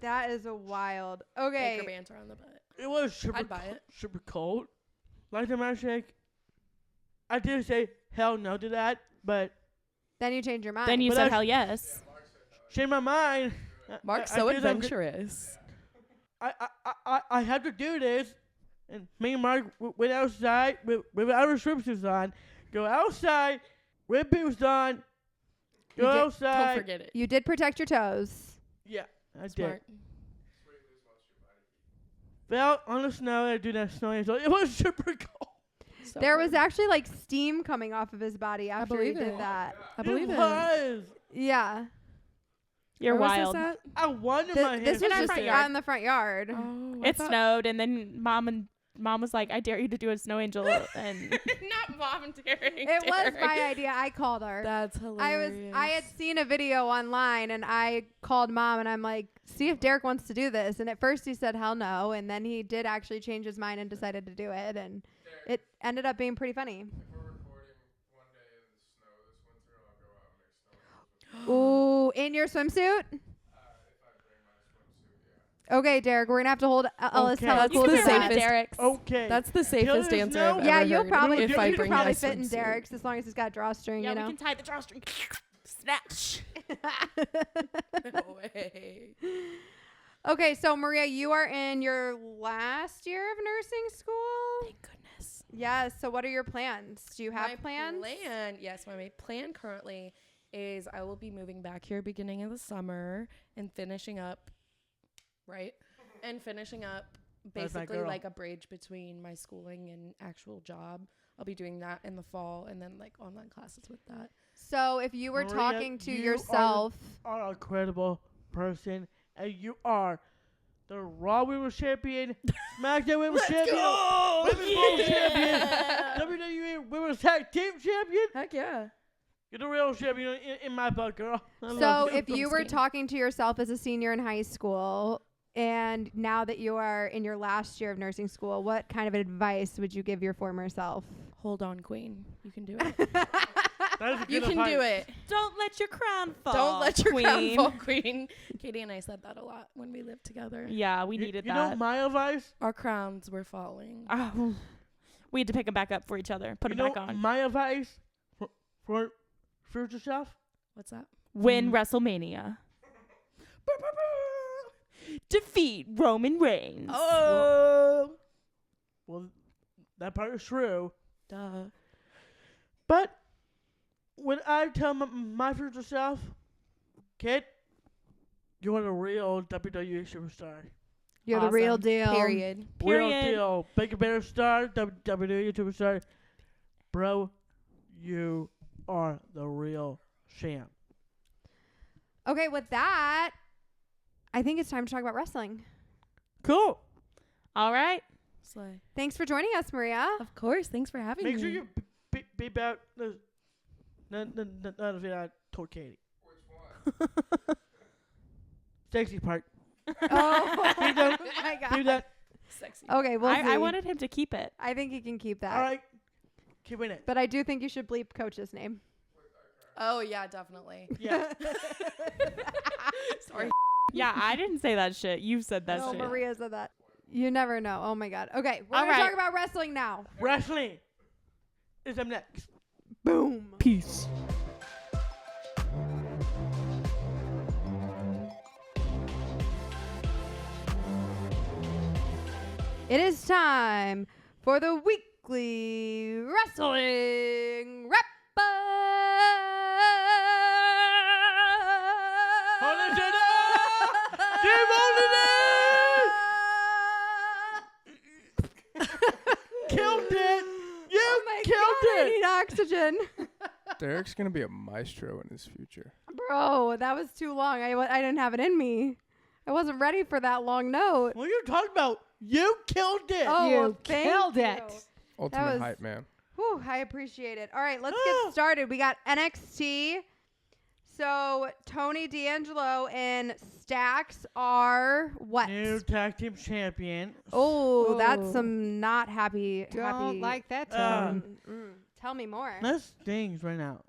that is a wild. Okay. Baker banter on the butt. It was super, I'd buy it. super cold. Like the milkshake. I did say hell no to that, but Then you change your mind. Then you But said I- hell yes. changed my mind. Mark's I so did that- adventurous. I have to do this. And me and Mark went outside with our swimsuits on. Go outside with boots on. Go You did- Don't outside. forget it. You did protect your toes. Yeah, I Smart. did. Fell on the snow and do that snow angel. It was super cold. So There was cold. actually like steam coming off of his body after he believe did it. that. I believe it. was. Yeah. You're Where was wild. this at? I wondered Th- my this hands. was In our just front out yard. in the front yard. Oh, It snowed, and then mom was like, "I dare you to do a snow angel," and Not volunteering. It was my idea. I called her. That's hilarious. I had seen a video online and I called mom and I'm like, see if Derek wants to do this. And at first he said hell no, and then he did actually change his mind and decided to do it, and it ended up being pretty funny. Ooh, in your swimsuit? Okay, Derek, we're gonna have to hold Ellis Okay. hella That's cool the to you can that. ride safest- Derek's. Okay. That's the safest there's answer no- I've Yeah, ever you'll heard. probably if you I could bring probably my fit in swimsuit. Derek's as long as he's got a drawstring, Yeah, you we know. can tie the drawstring. Snatch. No way. Okay, so Maria, you are in your last year of nursing school. Thank goodness. Yes. So, what are your plans? Do you have My plans? Yes, my plan currently is I will be moving back here beginning of the summer and finishing up, right? And finishing up That's my basically girl. like a bridge between my schooling and actual job. I'll be doing that in the fall and then like online classes with that. So, if you were Maria, talking to you yourself, are a credible person, and you are the Raw Women's Champion, SmackDown Women's Champion, Women's World Champion, WWE Women's Tag Team Champion. Heck yeah. You're the real champion in my book, girl. I so love if you were Same. talking to yourself as a senior in high school, and now that you are in your last year of nursing school, what kind of advice would you give your former self? Hold on, queen. You can do it. That is a You good can advice. do it. Don't let your crown fall. Don't let your crown queen. fall, queen. Katie and I said that a lot when we lived together. Yeah, we You- needed you that. know my advice? Our crowns were falling. Oh, we had to pick them back up for each other. Put You them know back on. my advice for future self? What's that? Win WrestleMania. Defeat Roman Reigns. Oh. Well, that part is true. Duh. But when I tell my future self, kid, you are the real WWE superstar. You're the real Awesome. deal. Period. Real Period. deal. Baker Banter star, WWE superstar. Bro, you are the real champ. Okay, with that, I think it's time to talk about wrestling. Cool. All right. Slay. Thanks for joining us, Maria. Of course. Thanks for having Make me. sure you beep out the thing I told Katy. sexy part. Oh Keep that. my Keep god. that. Sexy. Okay, we'll see. I wanted him to keep it. I think he can keep that. All right. Keeping it. But I do think you should bleep Coach's name. Oh yeah, definitely. Yeah. Sorry. Yeah, I didn't say that shit. You said that No, shit. Maria said that. You never know. Oh my god. Okay, we're All gonna right. talk about wrestling now. Wrestling is up next. Boom. Peace. It is time for the weekly wrestling wrap Killed it. You Oh my killed god, it. I need oxygen. Derek's gonna be a maestro in his future. Bro, that was too long. I didn't have it in me. I wasn't ready for that long note. What are you talking about? You killed it. Oh, You well, thank killed you. it. Ultimate was- hype man. Whew, I appreciate it. All right, let's get started. We got NXT. So Tony D'Angelo and Stax are what? New tag team champion. Oh, that's Oh. some not happy. Don't happy. like that Um, tone. Tell me more. That stings right now.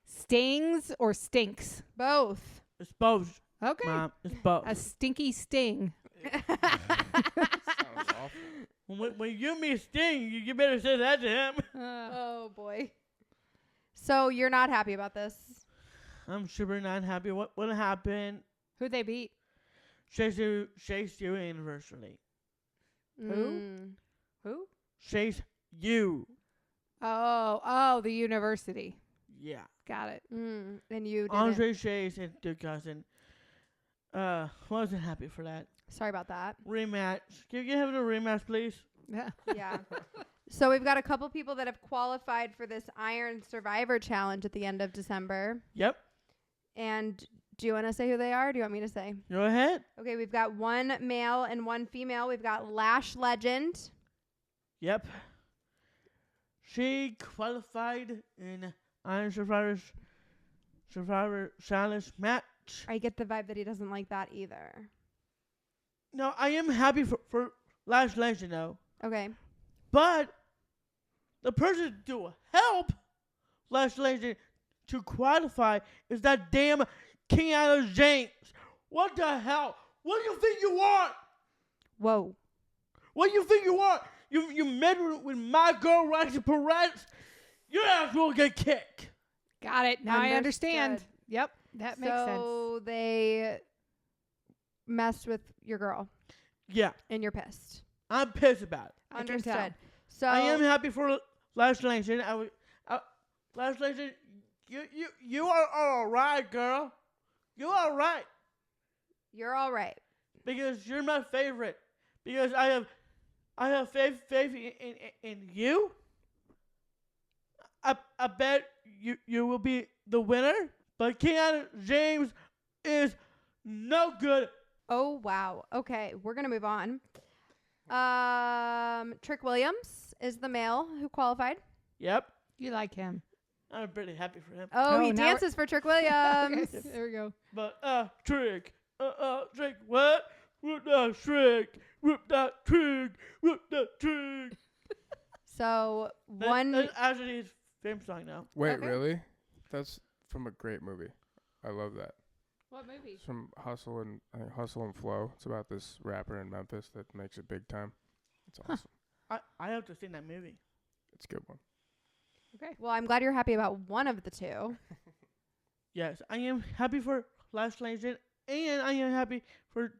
Stings or stinks? Both. It's both, Okay. Mom. It's both. A stinky sting. Sounds awful. When you me sting, you better say that to him. Oh boy. So you're not happy about this? I'm super not happy. What happened? Who they beat? Chase you anniversary. Mm. Who? Chase you. Oh, the university. Yeah. Got it. And you didn't. Andre Chase and Duke Cousin. Wasn't happy for that. Sorry about that. Rematch. Can you have a rematch, please? Yeah. Yeah. So we've got a couple people that have qualified for this Iron Survivor Challenge at the end of December. Yep. And do you want to say who they are? Or do you want me to say? Go ahead. Okay, we've got one male and one female. We've got Lash Legend. Yep. She qualified in Iron Survivor Challenge match. I get the vibe that he doesn't like that either. No, I am happy for Lash Legend though. Okay. But the person to help Lash Legend to qualify is that damn King Adam James. What the hell? What do you think you are? Whoa. What do you think you are? You met with my girl Roxy Perez. Your ass will get kicked. Got it. Now I understand. Understood. Yep. That makes sense. So they messed with your girl Yeah, and you're pissed. I'm pissed about it. I can tell. Understood. So I am happy for Lash Legend. Lash Legend, you are all right, girl. You all right you're all right. because you're my favorite. Because I have faith in you. I bet you will be the winner. But King Adam James is no good. Oh wow. Okay, we're gonna move on. Trick Williams is the male who qualified. Yep, You like him. I'm pretty happy for him. Oh, Oh, he now we're- dances for Trick Williams. Okay, there we go. But Trick, what? Whoop that Trick, whoop that Trick, whoop that Trick. So one. That's actually his theme song now. Wait, Okay. really? That's from a great movie. I love that. What movie? It's from Hustle and Flow. It's about this rapper in Memphis that makes it big time. It's awesome. I have to see that movie. It's a good one. Okay. Well, I'm glad you're happy about one of the two. Yes, I am happy for Lash Legend, and I am happy for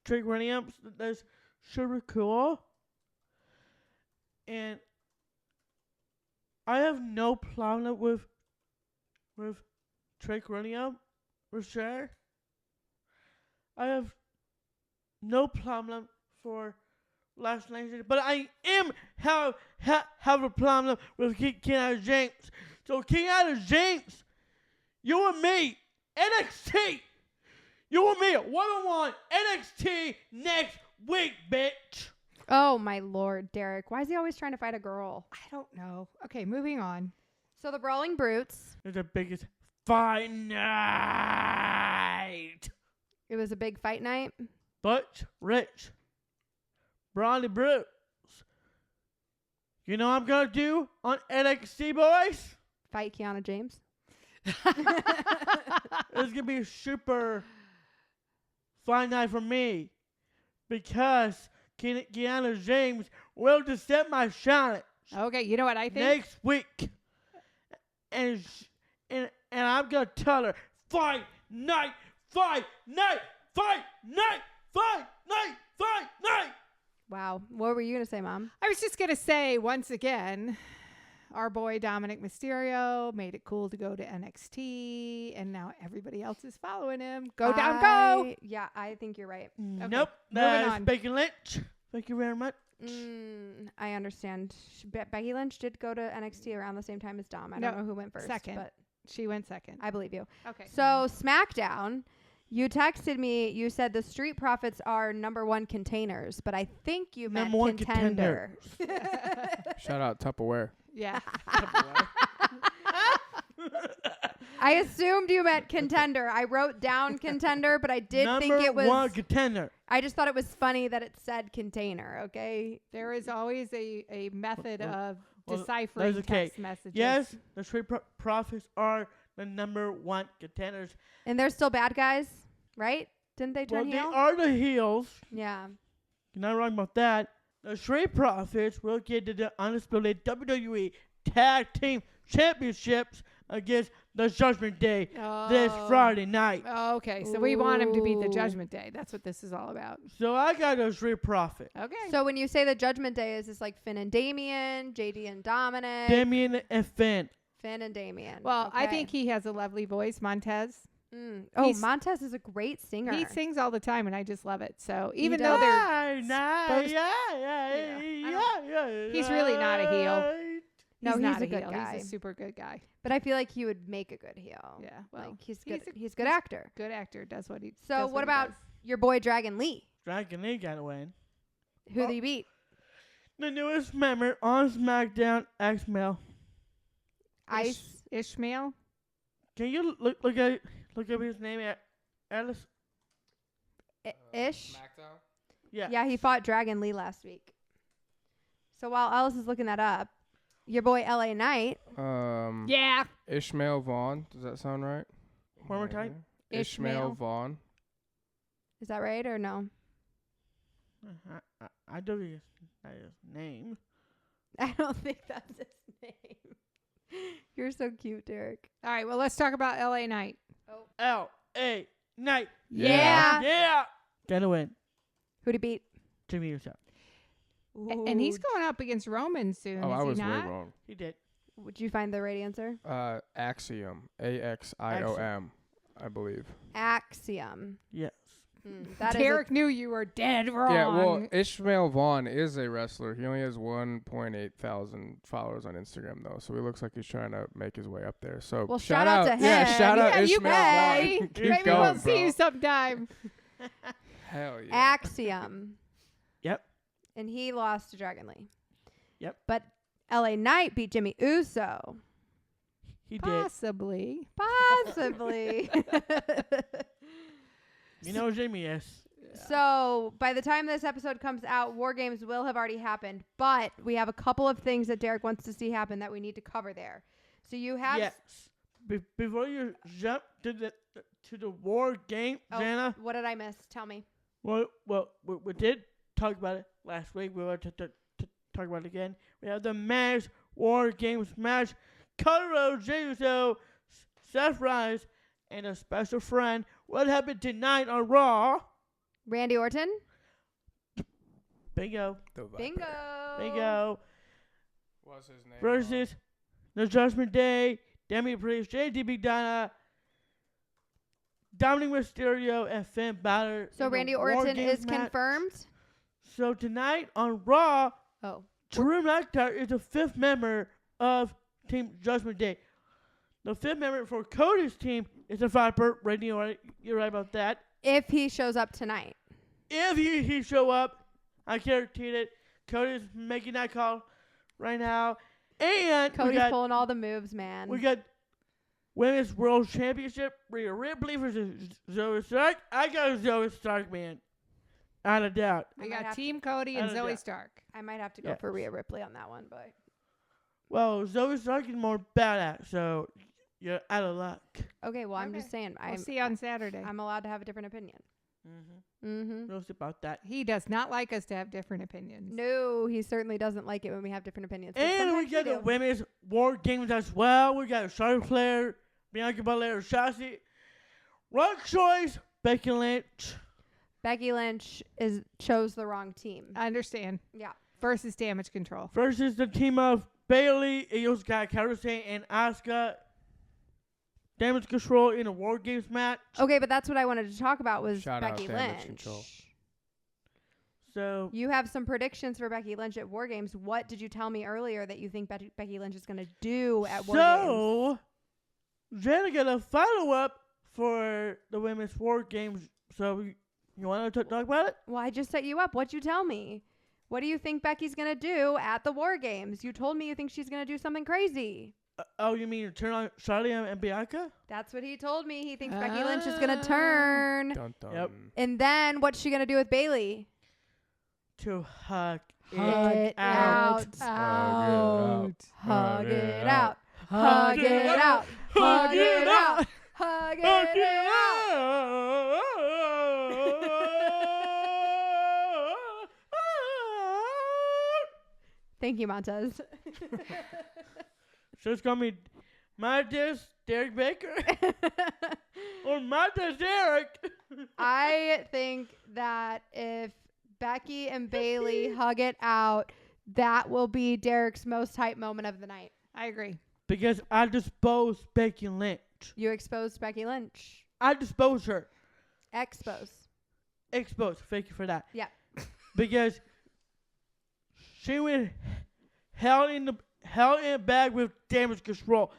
Trick Williams. That's super cool. And I have no problem with Trick Williams, for sure. I have no problem for Lash Legend, but I am have a problem with King Adam James. So King Adam James, you and me, NXT. You and me, one-on-one, NXT next week, bitch. Oh my lord, Derek. Why is he always trying to fight a girl? I don't know. Okay, moving on. So the Brawling Brutes. It's the biggest fight night. It was a big fight night. Butch, Rich, Brawny Bruce. You know what I'm going to do on NXT, boys? Fight Kiana James. It's going to be a super fun night for me because Kiana James will accept my challenge Okay, you know what I think? next week. And I'm going to tell her, fight night, fight night, fight night, fight night, fight night. Wow. What were you going to say, Mom? I was just going to say, once again, our boy Dominic Mysterio made it cool to go to NXT, and now everybody else is following him. Go down, go! Yeah, I think you're right. Okay, Nope. moving That's on. Becky Lynch. Thank you very much. I understand. Becky Lynch did go to NXT around the same time as Dom. I No, don't know who went first. second. But She went second. I believe you. Okay. So, SmackDown, you texted me. You said the Street Profits are #1 containers, but I think you meant Number one contender. Shout out Tupperware. Yeah. I assumed you meant contender. I wrote down contender, but I did think it was. #1 contender. I just thought it was funny that it said container. Okay. There is always a method of well, deciphering that's okay. text messages. Yes, the Street Profits are the #1 contenders. And they're still bad guys, right? Didn't they Well, turn they heel? are the heels. Yeah. You're not wrong about that. The Street Profits will get to the undisputed WWE Tag Team Championships against the Judgment Day this Friday night. Okay, so we want him to beat the Ooh. Judgment Day. That's what this is all about. So I got the Street Profit. Okay. So when you say the Judgment Day, is this like Finn and Damien, JD and Dominic? Damien and Finn. Finn and Damien. Well, I Okay. think he has a lovely voice, Montez. Oh, he's- Montez is a great singer. He sings all the time, and I just love it. So He even does. though they're Nice. He's really not a heel. No, he's not a good heel. guy. He's a super good guy. but I feel like he would make a good heel. Yeah. Well, Like he's good. he's a- He's a good actor. good actor. Does what he. So does what he about does. your boy Dragon Lee? Dragon Lee got to win. Who did he beat? The newest member on SmackDown, X-Mail. Ice. Ishmael? Can you look up his name, Alice? Ish. Yeah. Yeah, he fought Dragon Lee last week. So while Alice is looking that up, your boy LA Knight. Yeah. Ishmael Vaughn. Does that sound right? One more time. Ishmael Ishmael. Vaughn. Is that right or no? I don't think it's his name. I don't think that's his name. You're so cute, Derek. All right. Well, let's talk about LA Knight. L.A. Knight. Yeah. Yeah. Gotta win. Who'd he beat? Jimmy Uso. And he's going up against Roman soon. Oh, is I he was way not? wrong. He did. Would you find the right answer? Axiom. AXIOM, I believe. Axiom. Yes. That is Derek knew you were dead wrong. Yeah, well, Ishmael Vaughn is a wrestler. He only has 1.8 thousand followers on Instagram, though, so he looks like he's trying to make his way up there. So Well, shout out to him. Yeah, shout out Yeah, you Ishmael may. Vaughn. Keep Maybe going, we'll bro. see you sometime. Hell yeah. Axiom. Yep. And he lost to Dragon Lee. Yep. But LA Knight beat Jimmy Uso. He did. Possibly. Possibly. You know Jimmy is. So by the time this episode comes out, War Games will have already happened. But we have a couple of things that Derek wants to see happen that we need to cover there. So you have... Yes. Before you jump to the War Game, Oh, Jana. what did I miss? Tell me. Well, we did talk about it last week. We want to talk about it again. We have the Men's War Games match. Colorado Uso, Seth Rollins, and a special friend. What happened tonight on Raw? Randy Orton? Bingo. The Viper. Bingo. Bingo. What's his name? Versus the Judgment Day, Demi Priest, JD Big Donna, Dominic Mysterio, and Finn Balor. So in the Randy War Orton Games is match. confirmed? So tonight on Raw, Oh. Drew McIntyre is the 5th member of Team Judgment Day. The 5th member for Cody's team is the Viper. Randy, you're right about that. If he shows up tonight. If he show up, I guarantee it. Cody's making that call right now. And Cody's pulling all the moves, man. we got Women's World Championship, Rhea Ripley versus Zoe Stark. I got Zoe Stark, man. Out of doubt. We got Team Cody and Zoe Stark. I might have to go for Rhea Ripley on that one, but. Well, Zoe Stark is more badass, so you're out of luck. Okay, well, I'm just saying. We'll see you on Saturday. I'm allowed to have a different opinion. We'll see about that. He does not like us to have different opinions. No, he certainly doesn't like it when we have different opinions. but And we sometimes got the do. Women's War Games as well. We got Charlotte Flair, Bianca Belair, Shotzi. Wrong choice, Becky Lynch. Becky Lynch chose the wrong team. I understand. Yeah. Versus Damage Control. Versus the team of Bailey, Io Sky, Kairi and Asuka. Damage Control in a War Games match. Okay, but that's what I wanted to talk about was Shout out Becky Damage Lynch. Control. So You have some predictions for Becky Lynch at War Games. What did you tell me earlier that you think Becky Lynch is going to do at War Games? So, Jenna got a follow-up for the Women's War Games. So, you want to talk about it? Well, I just set you up. What'd you tell me? What do you think Becky's going to do at the War Games? You told me you think she's going to do something crazy. Oh, you mean turn on Charlie and Bianca? That's what he told me. He thinks Becky Lynch is going to turn. Dun, dun. Yep. And then what's she going to do with Bailey? To hug it out. Hug Hug it it out. out. Hug it out. Hug it out. Hug Hug it out. Thank you, Montez. So it's gonna be Montez Derek Baker or Montez Derek. I think that if Becky and Bailey hug it out, that will be Derek's most hype moment of the night. I agree. Because I disposed Becky Lynch. You exposed Becky Lynch. I disposed her. Expose. Exposed. Thank you for that. Yeah. Because she went hell in the bag with Damage Control.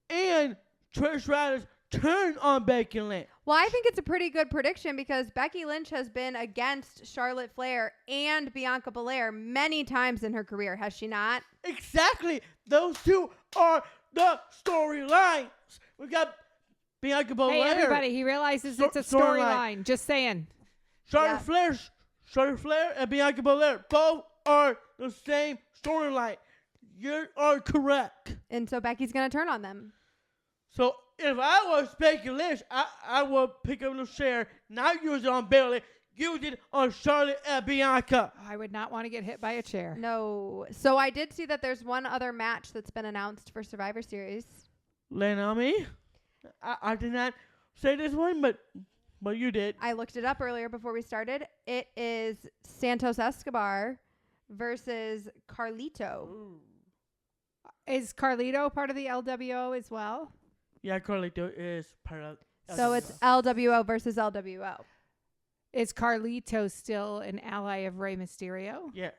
And Trish Stratus turned on Becky Lynch. Well, I think it's a pretty good prediction because Becky Lynch has been against Charlotte Flair and Bianca Belair many times in her career, has she not? Exactly. Those two are the storylines. We got Bianca Belair. Hey, everybody, he realizes it's a storyline. storyline. Just saying. Charlotte Flair and Bianca Belair both are the same storyline. You are correct. And so Becky's going to turn on them. So if I was Becky Lynch, I would pick up the chair, not use it on Bailey, use it on Charlotte and Bianca. I would not want to get hit by a chair. No. So I did see that there's one other match that's been announced for Survivor Series. Laying on me. I did not say this one, but you did. I looked it up earlier before we started. It is Santos Escobar versus Carlito. Is Carlito part of the LWO as well? Yeah, Carlito is part of. So it's LWO versus LWO. Is Carlito still an ally of Rey Mysterio? Yes.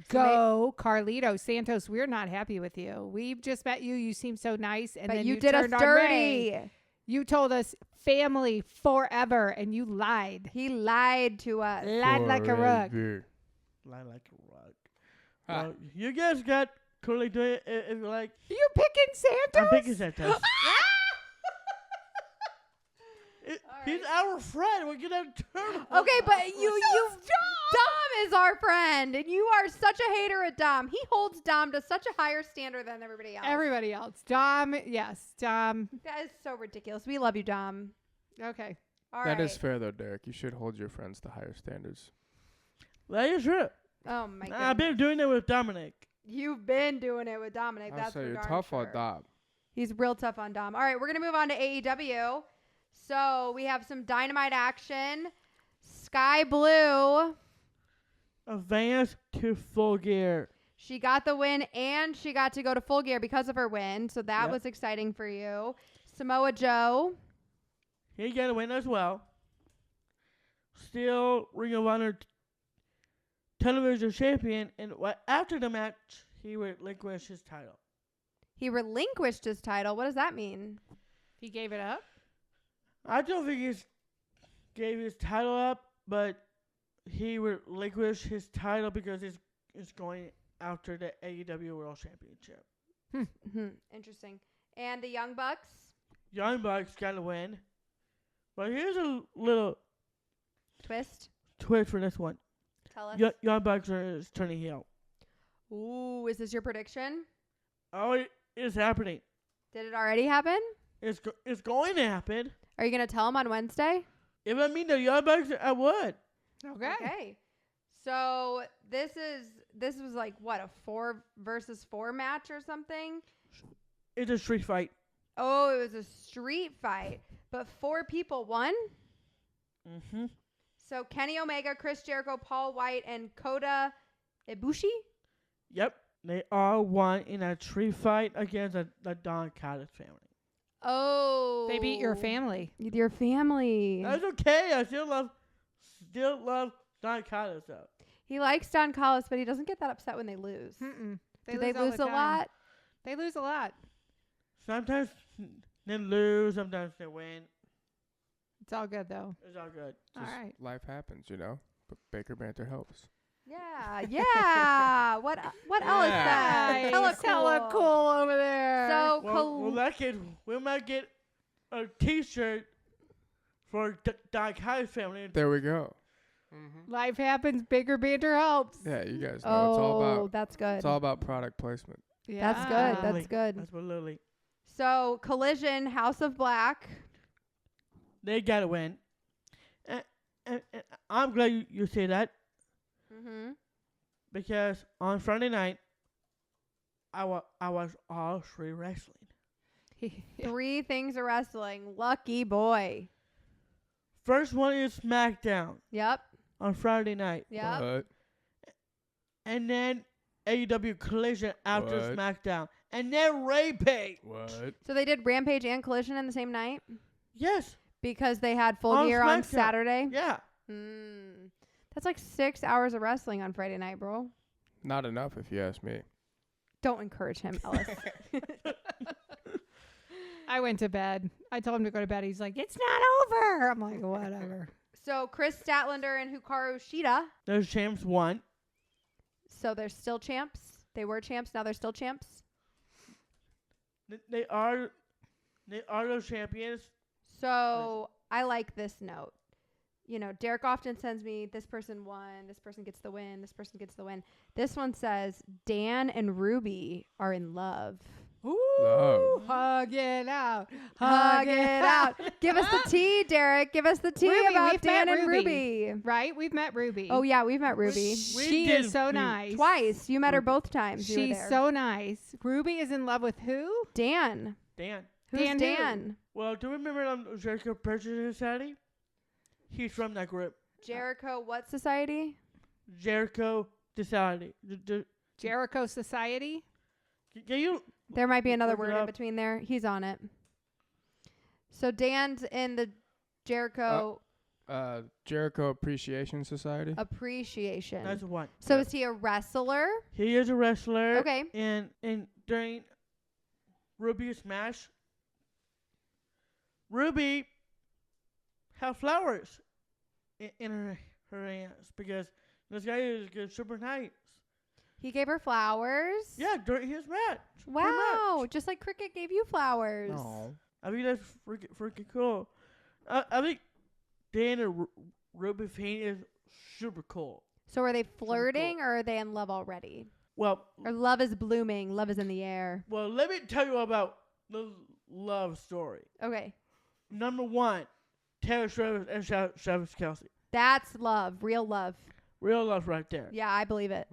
Go, Carlito. Santos, we're not happy with you. We've just met you. You seem so nice. And But then you did us turned on Rey. dirty. You told us family forever, and you lied. He lied to us. Lied like a rug. Forever. Lie like a rug. Well, you guys got Carlito if you like. You picking Santos? I'm picking Santos. He's our friend. We're gonna turn him. Okay, but Dom is our friend, and you are such a hater of Dom. He holds Dom to such a higher standard than everybody else. Everybody else. Dom, yes. Dom. That is so ridiculous. We love you, Dom. Okay. All right. That is fair, though, Derek. You should hold your friends to higher standards. That is true. Oh my god. I've been doing it with Dominic. You've been doing it with Dominic. I'll That's say for you're darn tough sure. on Dom. He's real tough on Dom. All right, we're going to move on to AEW. So we have some Dynamite action. Sky Blue. Advance to Full Gear. She got the win, and she got to go to Full Gear because of her win. So that Yep. was exciting for you. Samoa Joe. He got a win as well. Still Ring of Honor television champion, and after the match, he relinquished his title. He relinquished his title. What does that mean? He gave it up? I don't think he gave his title up, but he relinquished his title because it's going after the AEW World Championship. Interesting. And the Young Bucks. Young Bucks got to win. But here's a little Twist. twist for this one. Tell us. Young Bucks is turning heel. Ooh, is this your prediction? Oh, it is happening. Did it already happen? It's going to happen. Are you going to tell them on Wednesday? If I mean the Young Bucks, I would. Okay. So this was like what, a 4 versus 4 match or something? It's a street fight. Oh, it was a street fight, but 4 people won. Mm-hmm. So Kenny Omega, Chris Jericho, Paul White, and Kota Ibushi. Yep. They all won in a street fight against the Don Callis family. Oh, They beat your family. Your family. That's okay. I still love Don Callis though. He likes Don Callis, but he doesn't get that upset when they lose. Mm-mm. Do they all lose the a time. lot? They lose a lot. Sometimes they lose, sometimes they win. It's all good though. It's all good. All right. Life happens, you know. But Baker Banter helps. Yeah. What else? Yeah. Nice. Hella cool over there. So Well, that kid, we might get a T-shirt for Don Callis family. There we go. Mm-hmm. Life happens. Baker Banter helps. Yeah, you guys know it's all about that's good. it's all about product placement. Yeah. That's good. That's good. That's what Lily. So Collision, House of Black. They gotta win. And I'm glad you say that Mm-hmm. because on Friday night, I was all free wrestling. 3 things of wrestling. Lucky boy. First one is SmackDown Yep. on Friday night, Yep. What? and then AEW Collision after What? SmackDown, and then Rampage. What? So they did Rampage and Collision in the same night Yes, because they had Full On Gear on SmackDown. Saturday. yeah. That's like 6 hours of wrestling on Friday night, bro. Not enough, if you ask me. Don't encourage him, Ellis. I went to bed. I told him to go to bed. He's like, it's not over. I'm like, whatever. So Chris Statlander and Hikaru Shida. Those champs won. So they're still champs. They were champs. Now they're still champs. They are those champions. So I like this note. You know, Derek often sends me, this person won, this person gets the win, this person gets the win. This one says, Dan and Ruby are in love. Ooh, hug it out. Hug it out. Give us the tea, Derek. Give us the tea Ruby, about we've Dan met and Ruby. Ruby. Right? We've met Ruby. Oh, yeah, we've met Ruby. She did is so meet nice. Twice. You met her both times. You were She's there. so nice. Ruby is in love with who? Dan. Dan. Who's Dan who? Dan? Well, do you remember Jericho Purchase Society? He's from that group. Jericho what society? Jericho Society. Jericho Society. Can you? There might be another Look it word in up. between there. He's on it. So Dan's in the Jericho Jericho Appreciation Society. Appreciation. That's one. So is he a wrestler? He is a wrestler. Okay. And during Ruby's Smash, Ruby had flowers in her hands because this guy is super nice. He gave her flowers. Yeah, during his match. Wow. Just like Cricket gave you flowers. No. I think that's freaking cool. I think Dan and Ruby Fane is super cool. So are they flirting or are they in love already? Well, Or love is blooming. Love is in the air. let me tell you about the love story. Okay. Number one, Taylor Swift and Travis Kelce. That's love. Real love. Real love right there. Yeah, I believe it.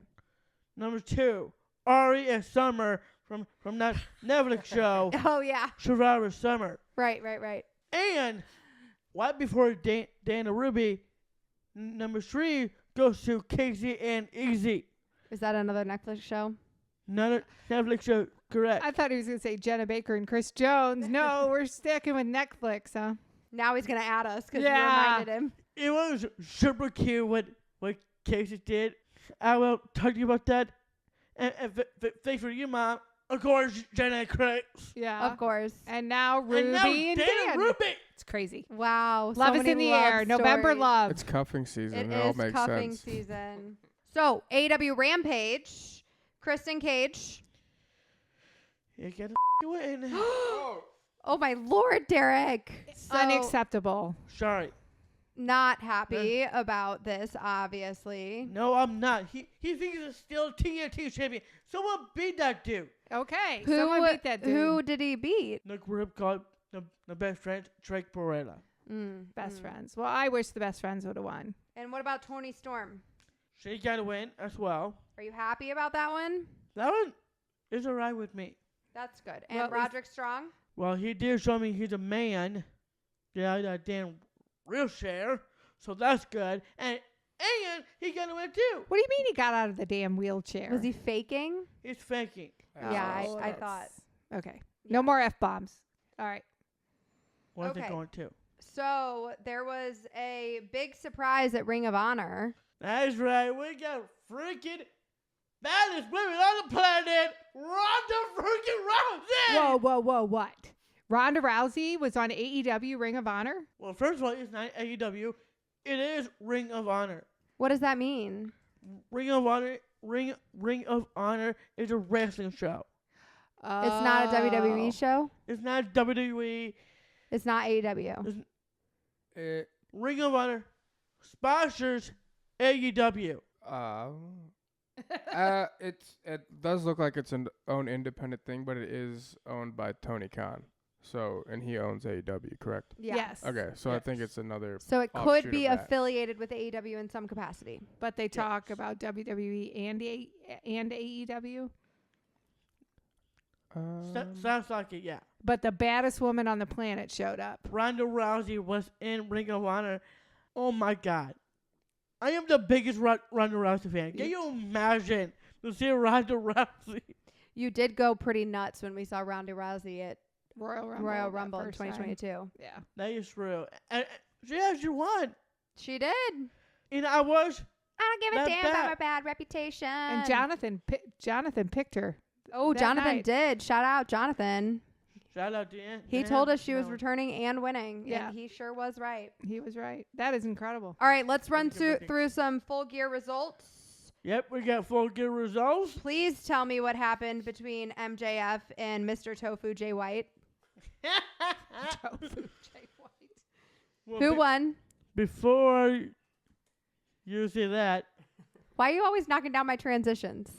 Number two, Ari and Summer from that Netflix show, Oh, yeah. Survivor Summer. Right. And right before Dan and Ruby, number three goes to Casey and Easy. Is that another Netflix show? Another Netflix show, correct. I thought he was going to say Jenna Baker and Chris Jones. No, we're sticking with Netflix, huh? Now he's going to add us because you Yeah. reminded him. It was super cute what Casey did. I will talk to you about that. And thanks for you, Mom. Of course, Jenna and Chris. Yeah. Of course. And now Ruby and now and Dan Dan. and Ruby. It's crazy. Wow. Love so is many in the love air. November stories. love. It's cuffing season. It It all is makes cuffing sense. season. So, AEW Rampage, Kristen Cage. You get a win. Oh my Lord, Derek. So, Unacceptable. Sorry. not happy about this, obviously. No, I'm not. He thinks he's still TNT champion. Someone beat that dude. Okay. Who Someone beat that dude. Who did he beat? The group called the best friend, Drake Barrera. Best friends. Well, I wish the best friends would have won. And what about Tony Storm? She got a win as well. Are you happy about that one? That one is alright with me. That's good. And Well, Roderick Strong? Well, he did show me he's a man. Yeah, that damn wheelchair. So that's good. And he got a win too. What do you mean he got out of the damn wheelchair? Was he faking? He's faking. Yeah, Oh, I thought. Okay. Yeah. No more F-bombs. All right. Where's Okay. it going to? So there was a big surprise at Ring of Honor. That's right. We got freaking baddest women on the planet, Ronda freaking Rousey. Whoa, what? Ronda Rousey was on AEW Ring of Honor? Well, first of all, it's not AEW. It is Ring of Honor. What does that mean? Ring of Honor is a wrestling show. It's not a Oh. WWE show. It's not WWE. It's not AEW. Ring of Honor sponsors AEW. It does look like it's an own independent thing, but it is owned by Tony Khan. So, and he owns AEW, correct? Yeah. Yes. Okay, so I think it's another. So it could offshoot be of that. affiliated with AEW in some capacity. But they talk about WWE and AEW. Sounds like it, yeah. But the baddest woman on the planet showed up. Ronda Rousey was in Ring of Honor. Oh my God. I am the biggest Ronda Rousey fan. Can you imagine to see Ronda Rousey? You did go pretty nuts when we saw Ronda Rousey at Royal Rumble that in first time. 2022. Yeah. That is true. And she actually won. She did. And I was. I don't give a Not damn about bad. my bad reputation. And Jonathan picked her. Oh, that Jonathan night. did. Shout out, Jonathan. Shout out to him. He told us she was returning and winning. Yeah. And he sure was right. He was right. That is incredible. All right, let's run Thank you. through some Full Gear results. Yep, we got Full Gear results. Please tell me what happened between MJF and Mr. Tofu Jay White. Well, Who won? Before you say that, Why are you always knocking down my transitions?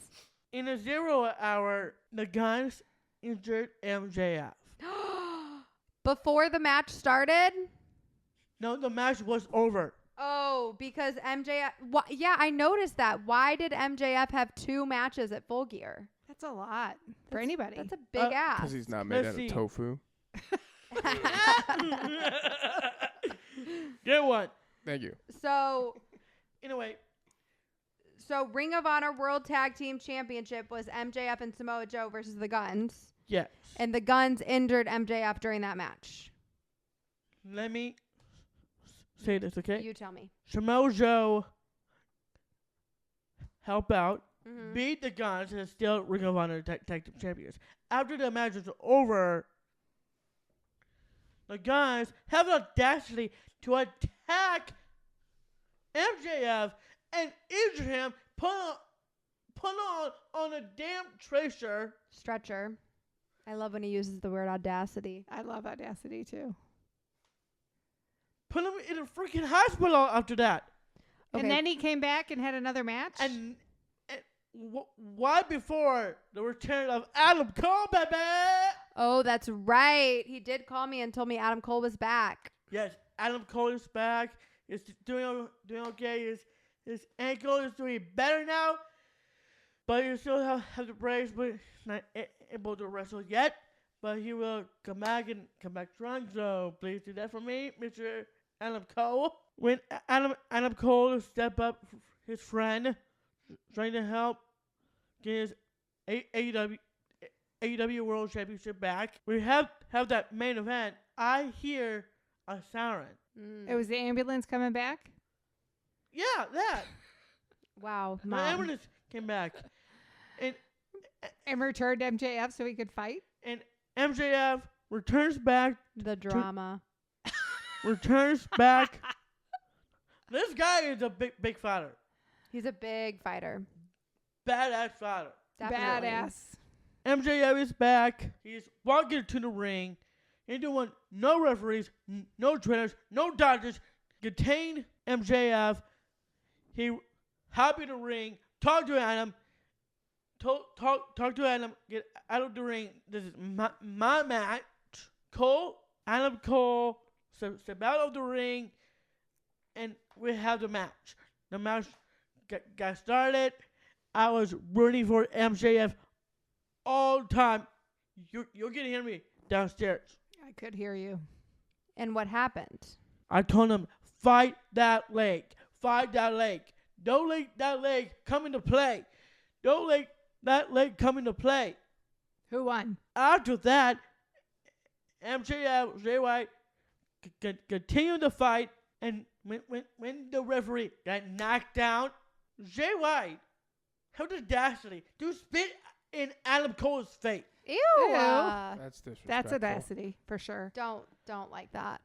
in a 0 hour, the Guns injured MJF. Before the match started? No, the match was over. Oh, because MJF. Yeah, I noticed that. Why did MJF have 2 matches at Full Gear? That's a lot for anybody. That's a big ass. Because he's not made Let's out see. of tofu. Get one. Thank you. So Anyway, Ring of Honor World Tag Team Championship was MJF and Samoa Joe versus the Guns. yes. And the Guns injured MJF during that match. Let me say this, okay? You tell me. Samoa Joe help out, Mhm. beat the Guns, and is still Ring of Honor tag team champions. After the match was over, the Guns have the audacity to attack MJF and injure him, put on a damn tracer. Stretcher. I love when he uses the word audacity. I love Audacity too. Put him in a freaking hospital after that. Okay. And then he came back and had another match. And why before the return of Adam Cole, baby? Oh, that's right. He did call me and told me Adam Cole was back. Yes, Adam Cole is back. He's doing okay. His ankle is doing better now. But he still have the brace, but he's not able to wrestle yet. But he will come back strong. So please do that for me, Mr. Adam Cole. When Adam Cole step up his friend, trying to help get his AEW World Championship back, we have that main event. I hear a siren. it was the ambulance coming back. Yeah, that. Wow. The Mom. ambulance came back. And returned MJF so he could fight. And MJF returns back. The drama. Returns back. This guy is a big fighter. He's a big fighter. Badass fighter. Definitely. Badass. MJF is back. He's walking to the ring. He doing no referees, no trainers, no doctors. Contain MJF. He happy to ring. Talk to Adam. Talk to Adam. Get out of the ring. This is my match. Adam Cole step out of the ring, and we have the match. The match got started. I was rooting for MJF all the time. You can hear me downstairs. I could hear you. And what happened? I told him, fight that leg. Fight that leg. Don't let that leg come into play. Don't let that leg come into play. Who won? After that, MJF, Jay White, continued the fight, and when the referee got knocked down, Jay White had the audacity to spit in Adam Cole's face. Ew. That's disrespectful. That's audacity for sure. Don't like that.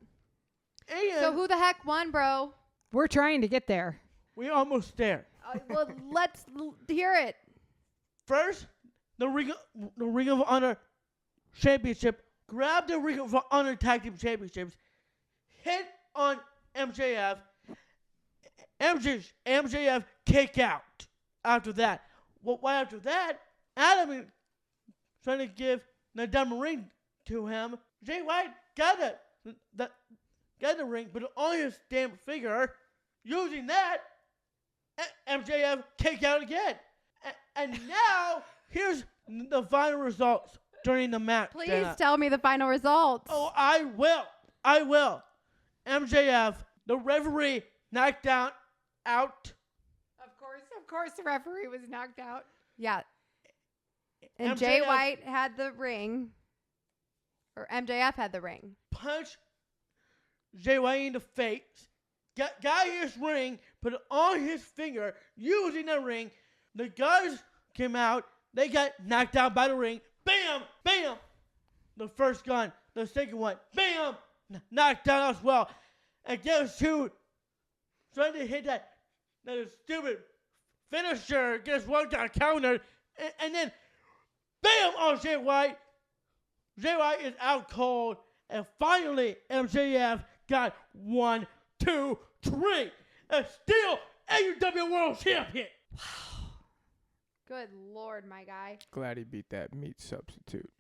And So who the heck won, bro? We're trying to get there. we almost there. Well, let's hear it. First, the Ring of Honor Championship. Grab the Ring of Honor Tag Team Championships. Hit on MJF. MJF kick out. After that, why after that? Adam trying to give the diamond ring to him. Jay White got the ring, but on his damn finger. Using that, MJF kick out again. And now, here's the final results during the match. Please tell me the final results. Oh, I will. MJF, the referee, knocked out. Of course, the referee was knocked out. Yeah. And MJF Jay White had the ring. Or MJF had the ring. Punched Jay White in the face. Got his ring, put it on his finger, using the ring. The guys came out. They got knocked out by the ring. Bam! Bam! The first gun. The second one. Bam! Knocked down as well. And guess who? Trying to hit that stupid finisher. Guess what? Got countered. And then, bam! On Jay White. Jay White is out cold. And finally, MJF got 1, 2, 3. And still AEW World Champion. Good Lord, my guy. Glad he beat that meat substitute.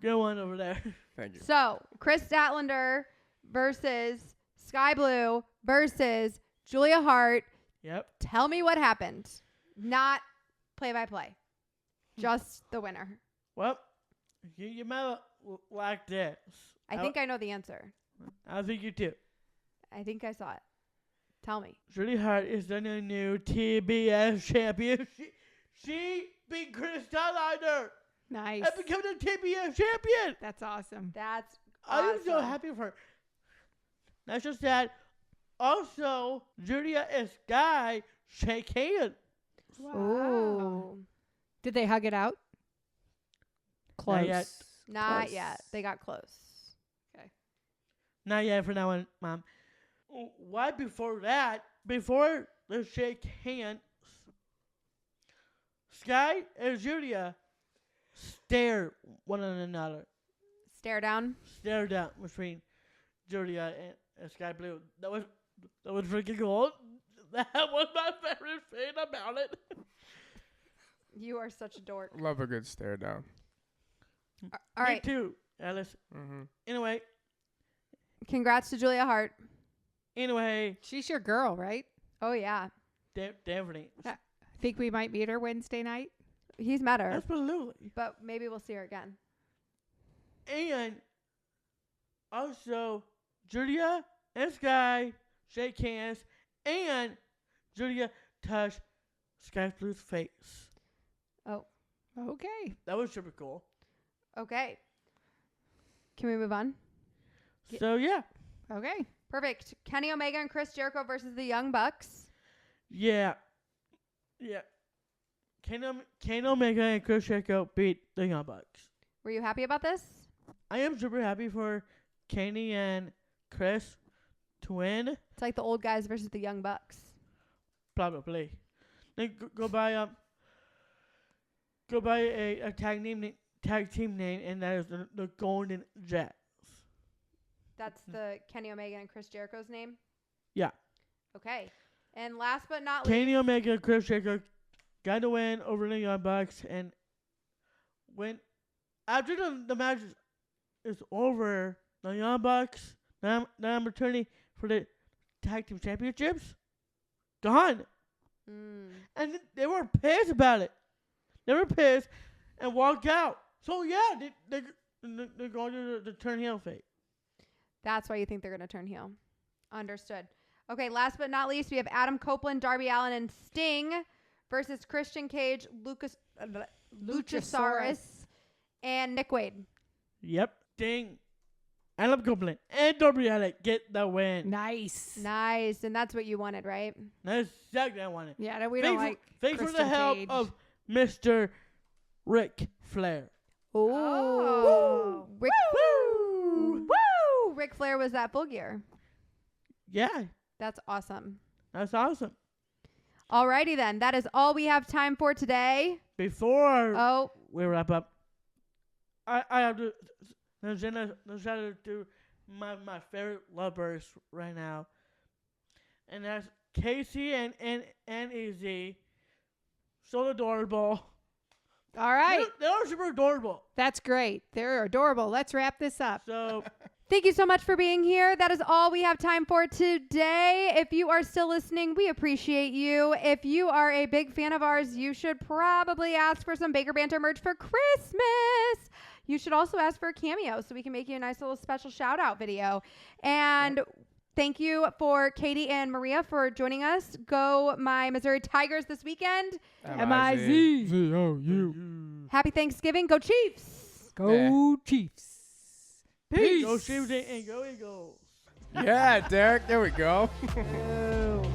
Good one over there. Thank you. So, Chris Statlander versus Sky Blue versus Julia Hart. Yep. Tell me what happened. Not play-by-play. Just the winner. Well, you might like this. I think I know the answer. I think you do. I think I saw it. Tell me. Julia Hart is the new TBS champion. She beat Chris Statlander Nice. and became the TBS champion. That's awesome. That's awesome. I'm so happy for her. Not just that. Also, Julia and Sky shake hands. Wow. Ooh. Did they hug it out? Not yet. Not Close. yet. They got close. Not yet for now on, Mom. Why before that? Before the shake hands, Sky and Julia stare one at another. Stare down. Stare down between Julia and Sky Blue. That was freaking cool. That was my favorite thing about it. You are such a dork. Love a good stare down. All right. Me too, Alice. Mm-hmm. Anyway. Congrats to Julia Hart. Anyway. She's your girl, right? Oh, yeah. Definitely. Think we might meet her Wednesday night? He's met her. Absolutely. But maybe we'll see her again. And also, Julia and Sky shake hands, and Julia touched Sky Blue's face. Oh. Okay. That was super cool. Okay. Can we move on? So, yeah. Okay. Perfect. Kenny Omega and Chris Jericho versus the Young Bucks. Yeah. Kenny Omega and Chris Jericho beat the Young Bucks. Were you happy about this? I am super happy for Kenny and Chris to win. It's like the old guys versus the Young Bucks. Probably. Then go by go by a tag team name, and that is the Golden Jets. That's the Kenny Omega and Chris Jericho's name? Yeah. Okay. And last but not least. Kenny Omega and Chris Jericho got the win over the Young Bucks, and after the match is over, the Young Bucks, the opportunity for the tag team championships, gone. And they were pissed about it. They were pissed and walked out. So yeah, they're going to the turn heel fate. That's why you think they're going to turn heel. Understood. Okay, last but not least, we have Adam Copeland, Darby Allin, and Sting versus Christian Cage, Luchasaurus, and Nick Wade. Yep. Sting, Adam Copeland, and Darby Allin get the win. Nice. Nice. And that's what you wanted, right? That's exactly what I wanted. Yeah, we don't like Thanks for the Christian help Cage. of Mr. Ric Flair. Oh. Ric Woo! Woo! Ric Flair was at Full Gear. Yeah, That's awesome. that's awesome. Alrighty then. That is all we have time for today. Before we wrap up, I have to send a shout out to my favorite lovebirds right now. And that's Casey and EZ. So adorable. All right. They're super adorable. That's great. They're adorable. Let's wrap this up. So Thank you so much for being here. That is all we have time for today. If you are still listening, we appreciate you. If you are a big fan of ours, you should probably ask for some Baker Banter merch for Christmas. You should also ask for a Cameo so we can make you a nice little special shout out video. And thank you for Katy and Maria for joining us. Go my Missouri Tigers this weekend. M-I-Z-Z-O-U. Happy Thanksgiving. Go Chiefs. Go Chiefs. peace. Go Chiefs and go Eagles. Yeah, Derek. There we go. Oh.